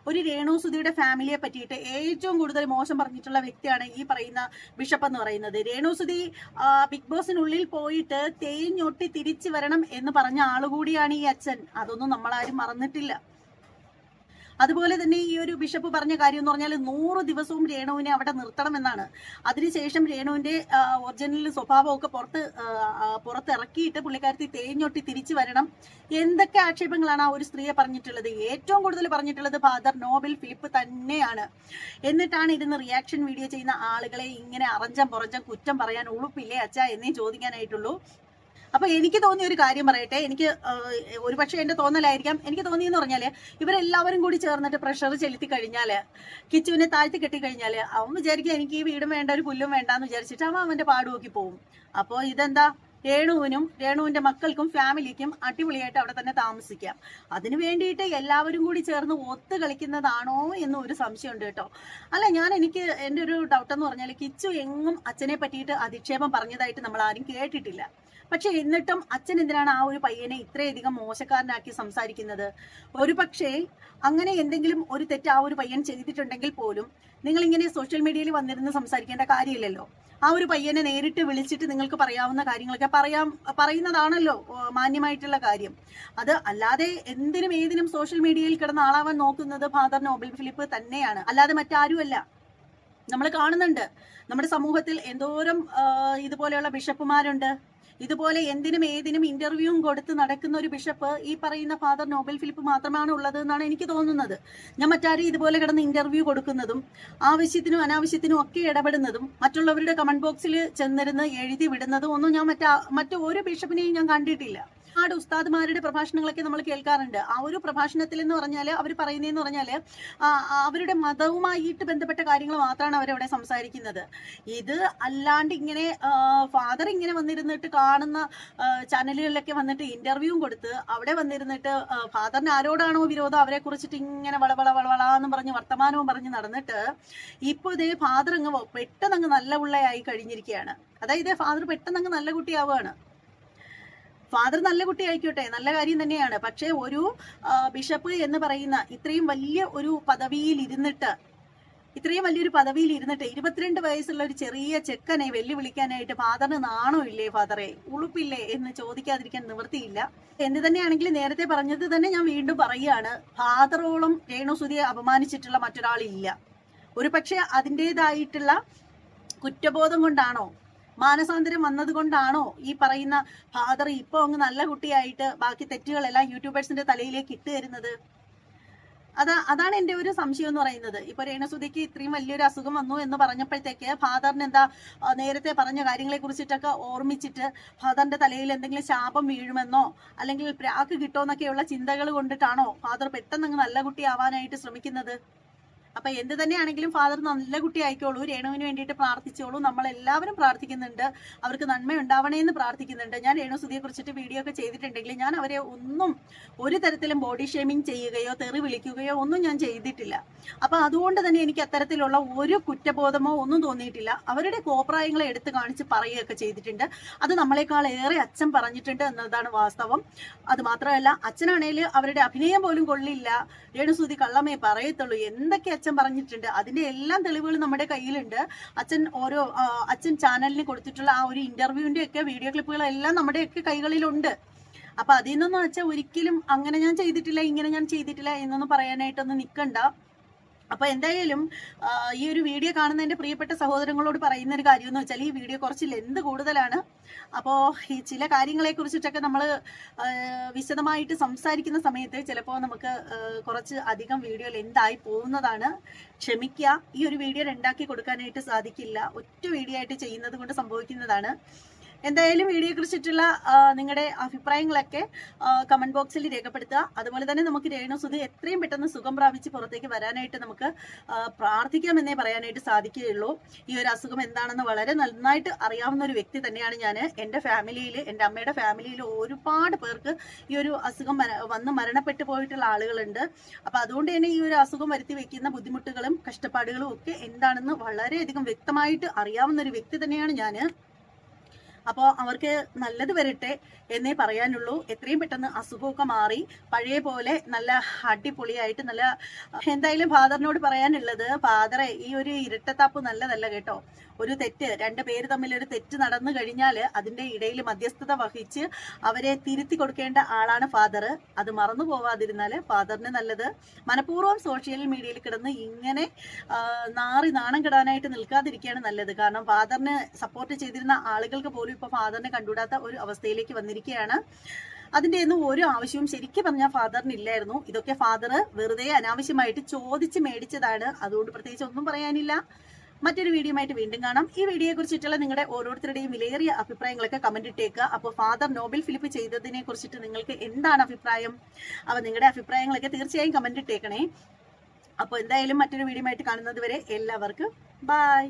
ഒരു രേണുസുതിയുടെ ഫാമിലിയെ പറ്റിയിട്ട് ഏറ്റവും കൂടുതൽ മോശം പറഞ്ഞിട്ടുള്ള വ്യക്തിയാണ് ഈ പറയുന്ന ബിഷപ്പ് എന്ന് പറയുന്നത്. രേണുസുതി ബിഗ് ബോസിനുള്ളിൽ പോയിട്ട് തേഞ്ഞൊട്ടി തിരിച്ചു വരണം എന്ന് പറഞ്ഞ ആളുകൂടിയാണ് ഈ അച്ഛൻ. അതൊന്നും നമ്മളാരും മറന്നിട്ടില്ല. അതുപോലെ തന്നെ ഈ ഒരു ബിഷപ്പ് പറഞ്ഞ കാര്യം എന്ന് പറഞ്ഞാൽ 100 ദിവസവും രേണുവിനെ അവിടെ നിർത്തണമെന്നാണ്. അതിനുശേഷം രേണുവിന്റെ ഒറിജിനൽ സ്വഭാവമൊക്കെ പുറത്തിറക്കിയിട്ട് പുള്ളിക്കാരത്തി തേഞ്ഞൊട്ടി തിരിച്ചു വരണം. എന്തൊക്കെ ആക്ഷേപങ്ങളാണ് ആ ഒരു സ്ത്രീയെ പറഞ്ഞിട്ടുള്ളത്? ഏറ്റവും കൂടുതൽ പറഞ്ഞിട്ടുള്ളത് ഫാദർ നോബൽ ഫിലിപ്പ് തന്നെയാണ്. എന്നിട്ടാണ് ഇരുന്ന് റിയാക്ഷൻ വീഡിയോ ചെയ്യുന്ന ആളുകളെ ഇങ്ങനെ അറഞ്ചം പുറഞ്ചം കുറ്റം പറയാൻ ഉളുപ്പില്ലേ അച്ഛാ എന്നേ ചോദിക്കാനായിട്ടുള്ളൂ. അപ്പൊ എനിക്ക് തോന്നിയ ഒരു കാര്യം പറയട്ടെ. എനിക്ക് ഒരുപക്ഷെ എന്റെ തോന്നലായിരിക്കാം. എനിക്ക് തോന്നിയെന്ന് പറഞ്ഞാല് ഇവരെല്ലാവരും കൂടി ചേർന്നിട്ട് പ്രഷർ ചെലുത്തി കഴിഞ്ഞാല്, കിച്ചുവിനെ താഴ്ത്തി കെട്ടിക്കഴിഞ്ഞാല് അവൻ വിചാരിക്കുക എനിക്ക് ഈ വീടും വേണ്ട ഒരു പുല്ലും വേണ്ടാന്ന് വിചാരിച്ചിട്ട് അവന്റെ പാട് നോക്കി പോവും. അപ്പോൾ ഇതെന്താ, രേണുവിന്റെ മക്കൾക്കും ഫാമിലിക്കും അടിപൊളിയായിട്ട് അവിടെ തന്നെ താമസിക്കാം. അതിനു വേണ്ടിയിട്ട് എല്ലാവരും കൂടി ചേർന്ന് ഒത്തു കളിക്കുന്നതാണോ എന്ന് ഒരു സംശയമുണ്ട് കേട്ടോ. അല്ല, എനിക്ക് എൻ്റെ ഒരു ഡൗട്ട് എന്ന് പറഞ്ഞാൽ കിച്ചു എങ്ങും അച്ഛനെ പറ്റിയിട്ട് അധിക്ഷേപം പറഞ്ഞതായിട്ട് നമ്മൾ ആരും കേട്ടിട്ടില്ല. പക്ഷെ എന്നിട്ടും അച്ഛൻ എന്തിനാണ് ആ ഒരു പയ്യനെ ഇത്രയധികം മോശക്കാരനാക്കി സംസാരിക്കുന്നത്? ഒരു പക്ഷേ അങ്ങനെ എന്തെങ്കിലും ഒരു തെറ്റ് ആ ഒരു പയ്യൻ ചെയ്തിട്ടുണ്ടെങ്കിൽ പോലും നിങ്ങൾ ഇങ്ങനെ സോഷ്യൽ മീഡിയയിൽ വന്നിരുന്ന് സംസാരിക്കേണ്ട കാര്യമില്ലല്ലോ. ആ ഒരു പയ്യനെ നേരിട്ട് വിളിച്ചിട്ട് നിങ്ങൾക്ക് പറയാവുന്ന കാര്യങ്ങളൊക്കെ പറയുന്നതാണല്ലോ മാന്യമായിട്ടുള്ള കാര്യം. അത് അല്ലാതെ എന്തിനും ഏതിനും സോഷ്യൽ മീഡിയയിൽ കിടന്ന് ആളാവാൻ നോക്കുന്നത് ഫാദർ നോബൽ ഫിലിപ്പ് തന്നെയാണ്, അല്ലാതെ മറ്റാരുമല്ല. നമ്മൾ കാണുന്നുണ്ട് നമ്മുടെ സമൂഹത്തിൽ എന്തോരം ഇതുപോലെയുള്ള ബിഷപ്പുമാരുണ്ട്. ഇതുപോലെ എന്തിനും ഏതിനും ഇന്റർവ്യൂവും കൊടുത്ത് നടക്കുന്ന ഒരു ബിഷപ്പ് ഈ പറയുന്ന ഫാദർ നോബൽ ഫിലിപ്പ് മാത്രമാണ് ഉള്ളത് എന്നാണ് എനിക്ക് തോന്നുന്നത്. ഞാൻ മറ്റാരും ഇതുപോലെ കിടന്ന് ഇന്റർവ്യൂ കൊടുക്കുന്നതും ആവശ്യത്തിനും അനാവശ്യത്തിനും ഒക്കെ ഇടപെടുന്നതും മറ്റുള്ളവരുടെ കമന്റ് ബോക്സിൽ ചെന്നിരുന്ന് എഴുതി വിടുന്നതും ഒന്നും ഞാൻ മറ്റു ഒരു ബിഷപ്പിനെയും ഞാൻ കണ്ടിട്ടില്ല. ഒരുപാട് ഉസ്താദ്മാരുടെ പ്രഭാഷണങ്ങളൊക്കെ നമ്മൾ കേൾക്കാറുണ്ട്. ആ ഒരു പ്രഭാഷണത്തിൽ എന്ന് പറഞ്ഞാൽ അവർ പറയുന്നതെന്ന് പറഞ്ഞാൽ അവരുടെ മതവുമായിട്ട് ബന്ധപ്പെട്ട കാര്യങ്ങൾ മാത്രമാണ് അവരവിടെ സംസാരിക്കുന്നത്. ഇത് അല്ലാണ്ട് ഇങ്ങനെ ഫാദർ ഇങ്ങനെ വന്നിരുന്നിട്ട് കാണുന്ന ചാനലുകളിലൊക്കെ വന്നിട്ട് ഇന്റർവ്യൂവും കൊടുത്ത് അവിടെ വന്നിരുന്നിട്ട് ഫാദറിന് ആരോടാണോ വിരോധം അവരെ കുറിച്ചിട്ട് ഇങ്ങനെ വളവളാന്ന് പറഞ്ഞ് വർത്തമാനവും പറഞ്ഞ് നടന്നിട്ട് ഇപ്പോൾ ഇതേ ഫാദർ പെട്ടെന്ന് അങ്ങ് നല്ല ഉള്ളയായി കഴിഞ്ഞിരിക്കുകയാണ്. അതായത് ഫാദർ പെട്ടെന്ന് അങ്ങ് നല്ല കുട്ടിയാവുകയാണ്. ഫാദർ നല്ല കുട്ടി ആയിക്കോട്ടെ, നല്ല കാര്യം തന്നെയാണ്. പക്ഷേ ഒരു ബിഷപ്പ് എന്ന് പറയുന്ന ഇത്രയും വലിയൊരു പദവിയിൽ ഇരുന്നിട്ട് 22 വയസ്സുള്ള ഒരു ചെറിയ ചെക്കനെ വെല്ലുവിളിക്കാനായിട്ട് ഫാദറിന് നാണോ ഇല്ലേ, ഫാദറെ ഉളുപ്പില്ലേ എന്ന് ചോദിക്കാതിരിക്കാൻ നിവൃത്തിയില്ല. എന്ത് തന്നെയാണെങ്കിലും നേരത്തെ പറഞ്ഞത് തന്നെ ഞാൻ വീണ്ടും പറയുകയാണ്, ഫാദറോളം രേണുസുതിയെ അപമാനിച്ചിട്ടുള്ള മറ്റൊരാളില്ല. ഒരു പക്ഷെ അതിൻ്റെതായിട്ടുള്ള കുറ്റബോധം കൊണ്ടാണോ, മാനസാന്തരം വന്നത് കൊണ്ടാണോ ഈ പറയുന്ന ഫാദർ ഇപ്പോൾ അങ്ങ് നല്ല കുട്ടിയായിട്ട് ബാക്കി തെറ്റുകളെല്ലാം യൂട്യൂബേഴ്സിന്റെ തലയിലേക്ക് ഇട്ട് തരുന്നത്? അതാണ് എൻ്റെ ഒരു സംശയം എന്ന് പറയുന്നത്. ഇപ്പൊ രേണുസുതിക്ക് ഇത്രയും വലിയൊരു അസുഖം വന്നു എന്ന് പറഞ്ഞപ്പോഴത്തേക്ക് ഫാദറിന് എന്താ നേരത്തെ പറഞ്ഞ കാര്യങ്ങളെ കുറിച്ചിട്ടൊക്കെ ഓർമ്മിച്ചിട്ട് ഫാദറിന്റെ തലയിൽ എന്തെങ്കിലും ശാപം വീഴുമെന്നോ അല്ലെങ്കിൽ പ്രാക്ക് കിട്ടുമെന്നൊക്കെയുള്ള ചിന്തകൾ കൊണ്ടിട്ടാണോ ഫാദർ പെട്ടെന്ന് നല്ല കുട്ടി ആവാനായിട്ട് ശ്രമിക്കുന്നത്? അപ്പൊ എന്ത് തന്നെയാണെങ്കിലും ഫാദർ നല്ല കുട്ടി ആയിക്കോളൂ, രേണുവിന് വേണ്ടിയിട്ട് പ്രാർത്ഥിച്ചോളൂ. നമ്മളെല്ലാവരും പ്രാർത്ഥിക്കുന്നുണ്ട്, അവർക്ക് നന്മ ഉണ്ടാവണേ എന്ന് പ്രാർത്ഥിക്കുന്നുണ്ട്. ഞാൻ രേണുസുതിയെ കുറിച്ചിട്ട് വീഡിയോ ഒക്കെ ചെയ്തിട്ടുണ്ടെങ്കിൽ ഞാൻ അവരെ ഒന്നും ഒരു തരത്തിലും ബോഡി ഷേമിങ് ചെയ്യുകയോ തെറി വിളിക്കുകയോ ഒന്നും ഞാൻ ചെയ്തിട്ടില്ല. അപ്പൊ അതുകൊണ്ട് തന്നെ എനിക്ക് അത്തരത്തിലുള്ള ഒരു കുറ്റബോധമോ ഒന്നും തോന്നിയിട്ടില്ല. അവരുടെ കോപ്രായങ്ങളെ എടുത്ത് കാണിച്ച് പറയുകയൊക്കെ ചെയ്തിട്ടുണ്ട്. അത് നമ്മളെക്കാൾ ഏറെ അച്ഛൻ പറഞ്ഞിട്ടുണ്ട് എന്നതാണ് വാസ്തവം. അത് മാത്രമല്ല, അച്ഛനാണേൽ അവരുടെ അഭിനയം പോലും കൊള്ളില്ല, രേണുസുതി കള്ളമേ പറയത്തുള്ളൂ, എന്തൊക്കെ അച്ഛൻ പറഞ്ഞിട്ടുണ്ട്. അതിന്റെ എല്ലാം തെളിവുകൾ നമ്മുടെ കയ്യിലുണ്ട്. അച്ഛൻ ചാനലിന് കൊടുത്തിട്ടുള്ള ആ ഒരു ഇന്റർവ്യൂവിന്റെ ഒക്കെ വീഡിയോ ക്ലിപ്പുകളെല്ലാം നമ്മുടെയൊക്കെ കൈകളിലുണ്ട്. അപ്പൊ അതിൽ നിന്നൊന്നും വെച്ചാൽ ഒരിക്കലും അങ്ങനെ ഞാൻ ചെയ്തിട്ടില്ല, ഇങ്ങനെ ഞാൻ ചെയ്തിട്ടില്ല എന്നൊന്നും പറയാനായിട്ടൊന്നും നിൽക്കണ്ട. അപ്പൊ എന്തായാലും ഈ ഒരു വീഡിയോ കാണുന്ന എൻ്റെ പ്രിയപ്പെട്ട സഹോദരങ്ങളോട് പറയുന്ന ഒരു കാര്യം എന്ന് വെച്ചാൽ, ഈ വീഡിയോ കുറച്ച് ലെന്ത് കൂടുതലാണ്. അപ്പോൾ ഈ ചില കാര്യങ്ങളെ കുറിച്ചിട്ടൊക്കെ നമ്മൾ വിശദമായിട്ട് സംസാരിക്കുന്ന സമയത്ത് ചിലപ്പോൾ നമുക്ക് കുറച്ച് അധികം വീഡിയോ ലെന്തായി പോകുന്നതാണ്. ക്ഷമിക്കുക, ഈ ഒരു വീഡിയോ രണ്ടാക്കി കൊടുക്കാനായിട്ട് സാധിക്കില്ല, ഒറ്റ വീഡിയോ ആയിട്ട് ചെയ്യുന്നത് കൊണ്ട് സംഭവിക്കുന്നതാണ്. എന്തായാലും വീഡിയോയെ കുറിച്ചിട്ടുള്ള നിങ്ങളുടെ അഭിപ്രായങ്ങളൊക്കെ കമന്റ് ബോക്സിൽ രേഖപ്പെടുത്തുക. അതുപോലെ തന്നെ നമുക്ക് രേണുസുതി എത്രയും പെട്ടെന്ന് സുഖം പ്രാപിച്ച് പുറത്തേക്ക് വരാനായിട്ട് നമുക്ക് പ്രാർത്ഥിക്കാമെന്നേ പറയാനായിട്ട് സാധിക്കുകയുള്ളൂ. ഈ ഒരു അസുഖം എന്താണെന്ന് വളരെ നന്നായിട്ട് അറിയാവുന്ന ഒരു വ്യക്തി തന്നെയാണ് ഞാൻ. എൻ്റെ ഫാമിലിയിൽ, എൻ്റെ അമ്മയുടെ ഫാമിലിയിൽ ഒരുപാട് പേർക്ക് ഈ ഒരു അസുഖം വന്ന് മരണപ്പെട്ടു പോയിട്ടുള്ള ആളുകളുണ്ട്. അപ്പം അതുകൊണ്ട് തന്നെ ഈ ഒരു അസുഖം വരുത്തി വെക്കുന്ന ബുദ്ധിമുട്ടുകളും കഷ്ടപ്പാടുകളും ഒക്കെ എന്താണെന്ന് വളരെയധികം വ്യക്തമായിട്ട് അറിയാവുന്ന ഒരു വ്യക്തി തന്നെയാണ് ഞാൻ. അപ്പോൾ അവർക്ക് നല്ലത് വരട്ടെ എന്നേ പറയാനുള്ളൂ. എത്രയും പെട്ടെന്ന് അസുഖമൊക്കെ മാറി പഴയ പോലെ നല്ല അടിപൊളിയായിട്ട് നല്ല. എന്തായാലും ഫാദറിനോട് പറയാനുള്ളത്, ഫാദറെ ഈ ഒരു ഇരട്ടത്താപ്പ് നല്ലതല്ല കേട്ടോ. ഒരു തെറ്റ്, രണ്ട് പേര് തമ്മിൽ ഒരു തെറ്റ് നടന്നു കഴിഞ്ഞാൽ അതിൻ്റെ ഇടയിൽ മധ്യസ്ഥത വഹിച്ച് അവരെ തിരുത്തി കൊടുക്കേണ്ട ആളാണ് ഫാദർ. അത് മറന്നു പോവാതിരുന്നാൽ ഫാദറിന് നല്ലത്. മനഃപൂർവ്വം സോഷ്യൽ മീഡിയയിൽ കിടന്ന് ഇങ്ങനെ നാണം കെടാനായിട്ട് നിൽക്കാതിരിക്കുകയാണ് നല്ലത്. കാരണം ഫാദറിന് സപ്പോർട്ട് ചെയ്തിരുന്ന ആളുകൾക്ക് പോലും ഇപ്പോൾ ഫാദറിനെ കണ്ടുകൂടാത്ത ഒരു അവസ്ഥയിലേക്ക് വന്നിരിക്കുകയാണ്. അതിൻ്റെ ഒന്നും ഒരു ആവശ്യവും ശരിക്കും പറഞ്ഞാൽ ഫാദറിന് ഇല്ലായിരുന്നു. ഇതൊക്കെ ഫാദർ വെറുതെ അനാവശ്യമായിട്ട് ചോദിച്ച് മേടിച്ചതാണ്. അതുകൊണ്ട് പ്രത്യേകിച്ച് ഒന്നും പറയാനില്ല. മറ്റൊരു വീഡിയോ ആയിട്ട് വീണ്ടും കാണാം. ഈ വീഡിയോയെ കുറിച്ചിട്ടുള്ള നിങ്ങളുടെ ഓരോരുത്തരുടെയും വിലയേറിയ അഭിപ്രായങ്ങളൊക്കെ കമന്റ് ഇട്ടേക്കുക. അപ്പോൾ ഫാദർ നോബൽ ഫിലിപ്പ് ചെയ്തതിനെ കുറിച്ചിട്ട് നിങ്ങൾക്ക് എന്താണ് അഭിപ്രായം? അപ്പോൾ നിങ്ങളുടെ അഭിപ്രായങ്ങളൊക്കെ തീർച്ചയായും കമന്റ് ഇട്ടേക്കണേ. അപ്പോൾ എന്തായാലും മറ്റൊരു വീഡിയോ ആയിട്ട് കാണുന്നത് വരെ എല്ലാവർക്കും ബൈ.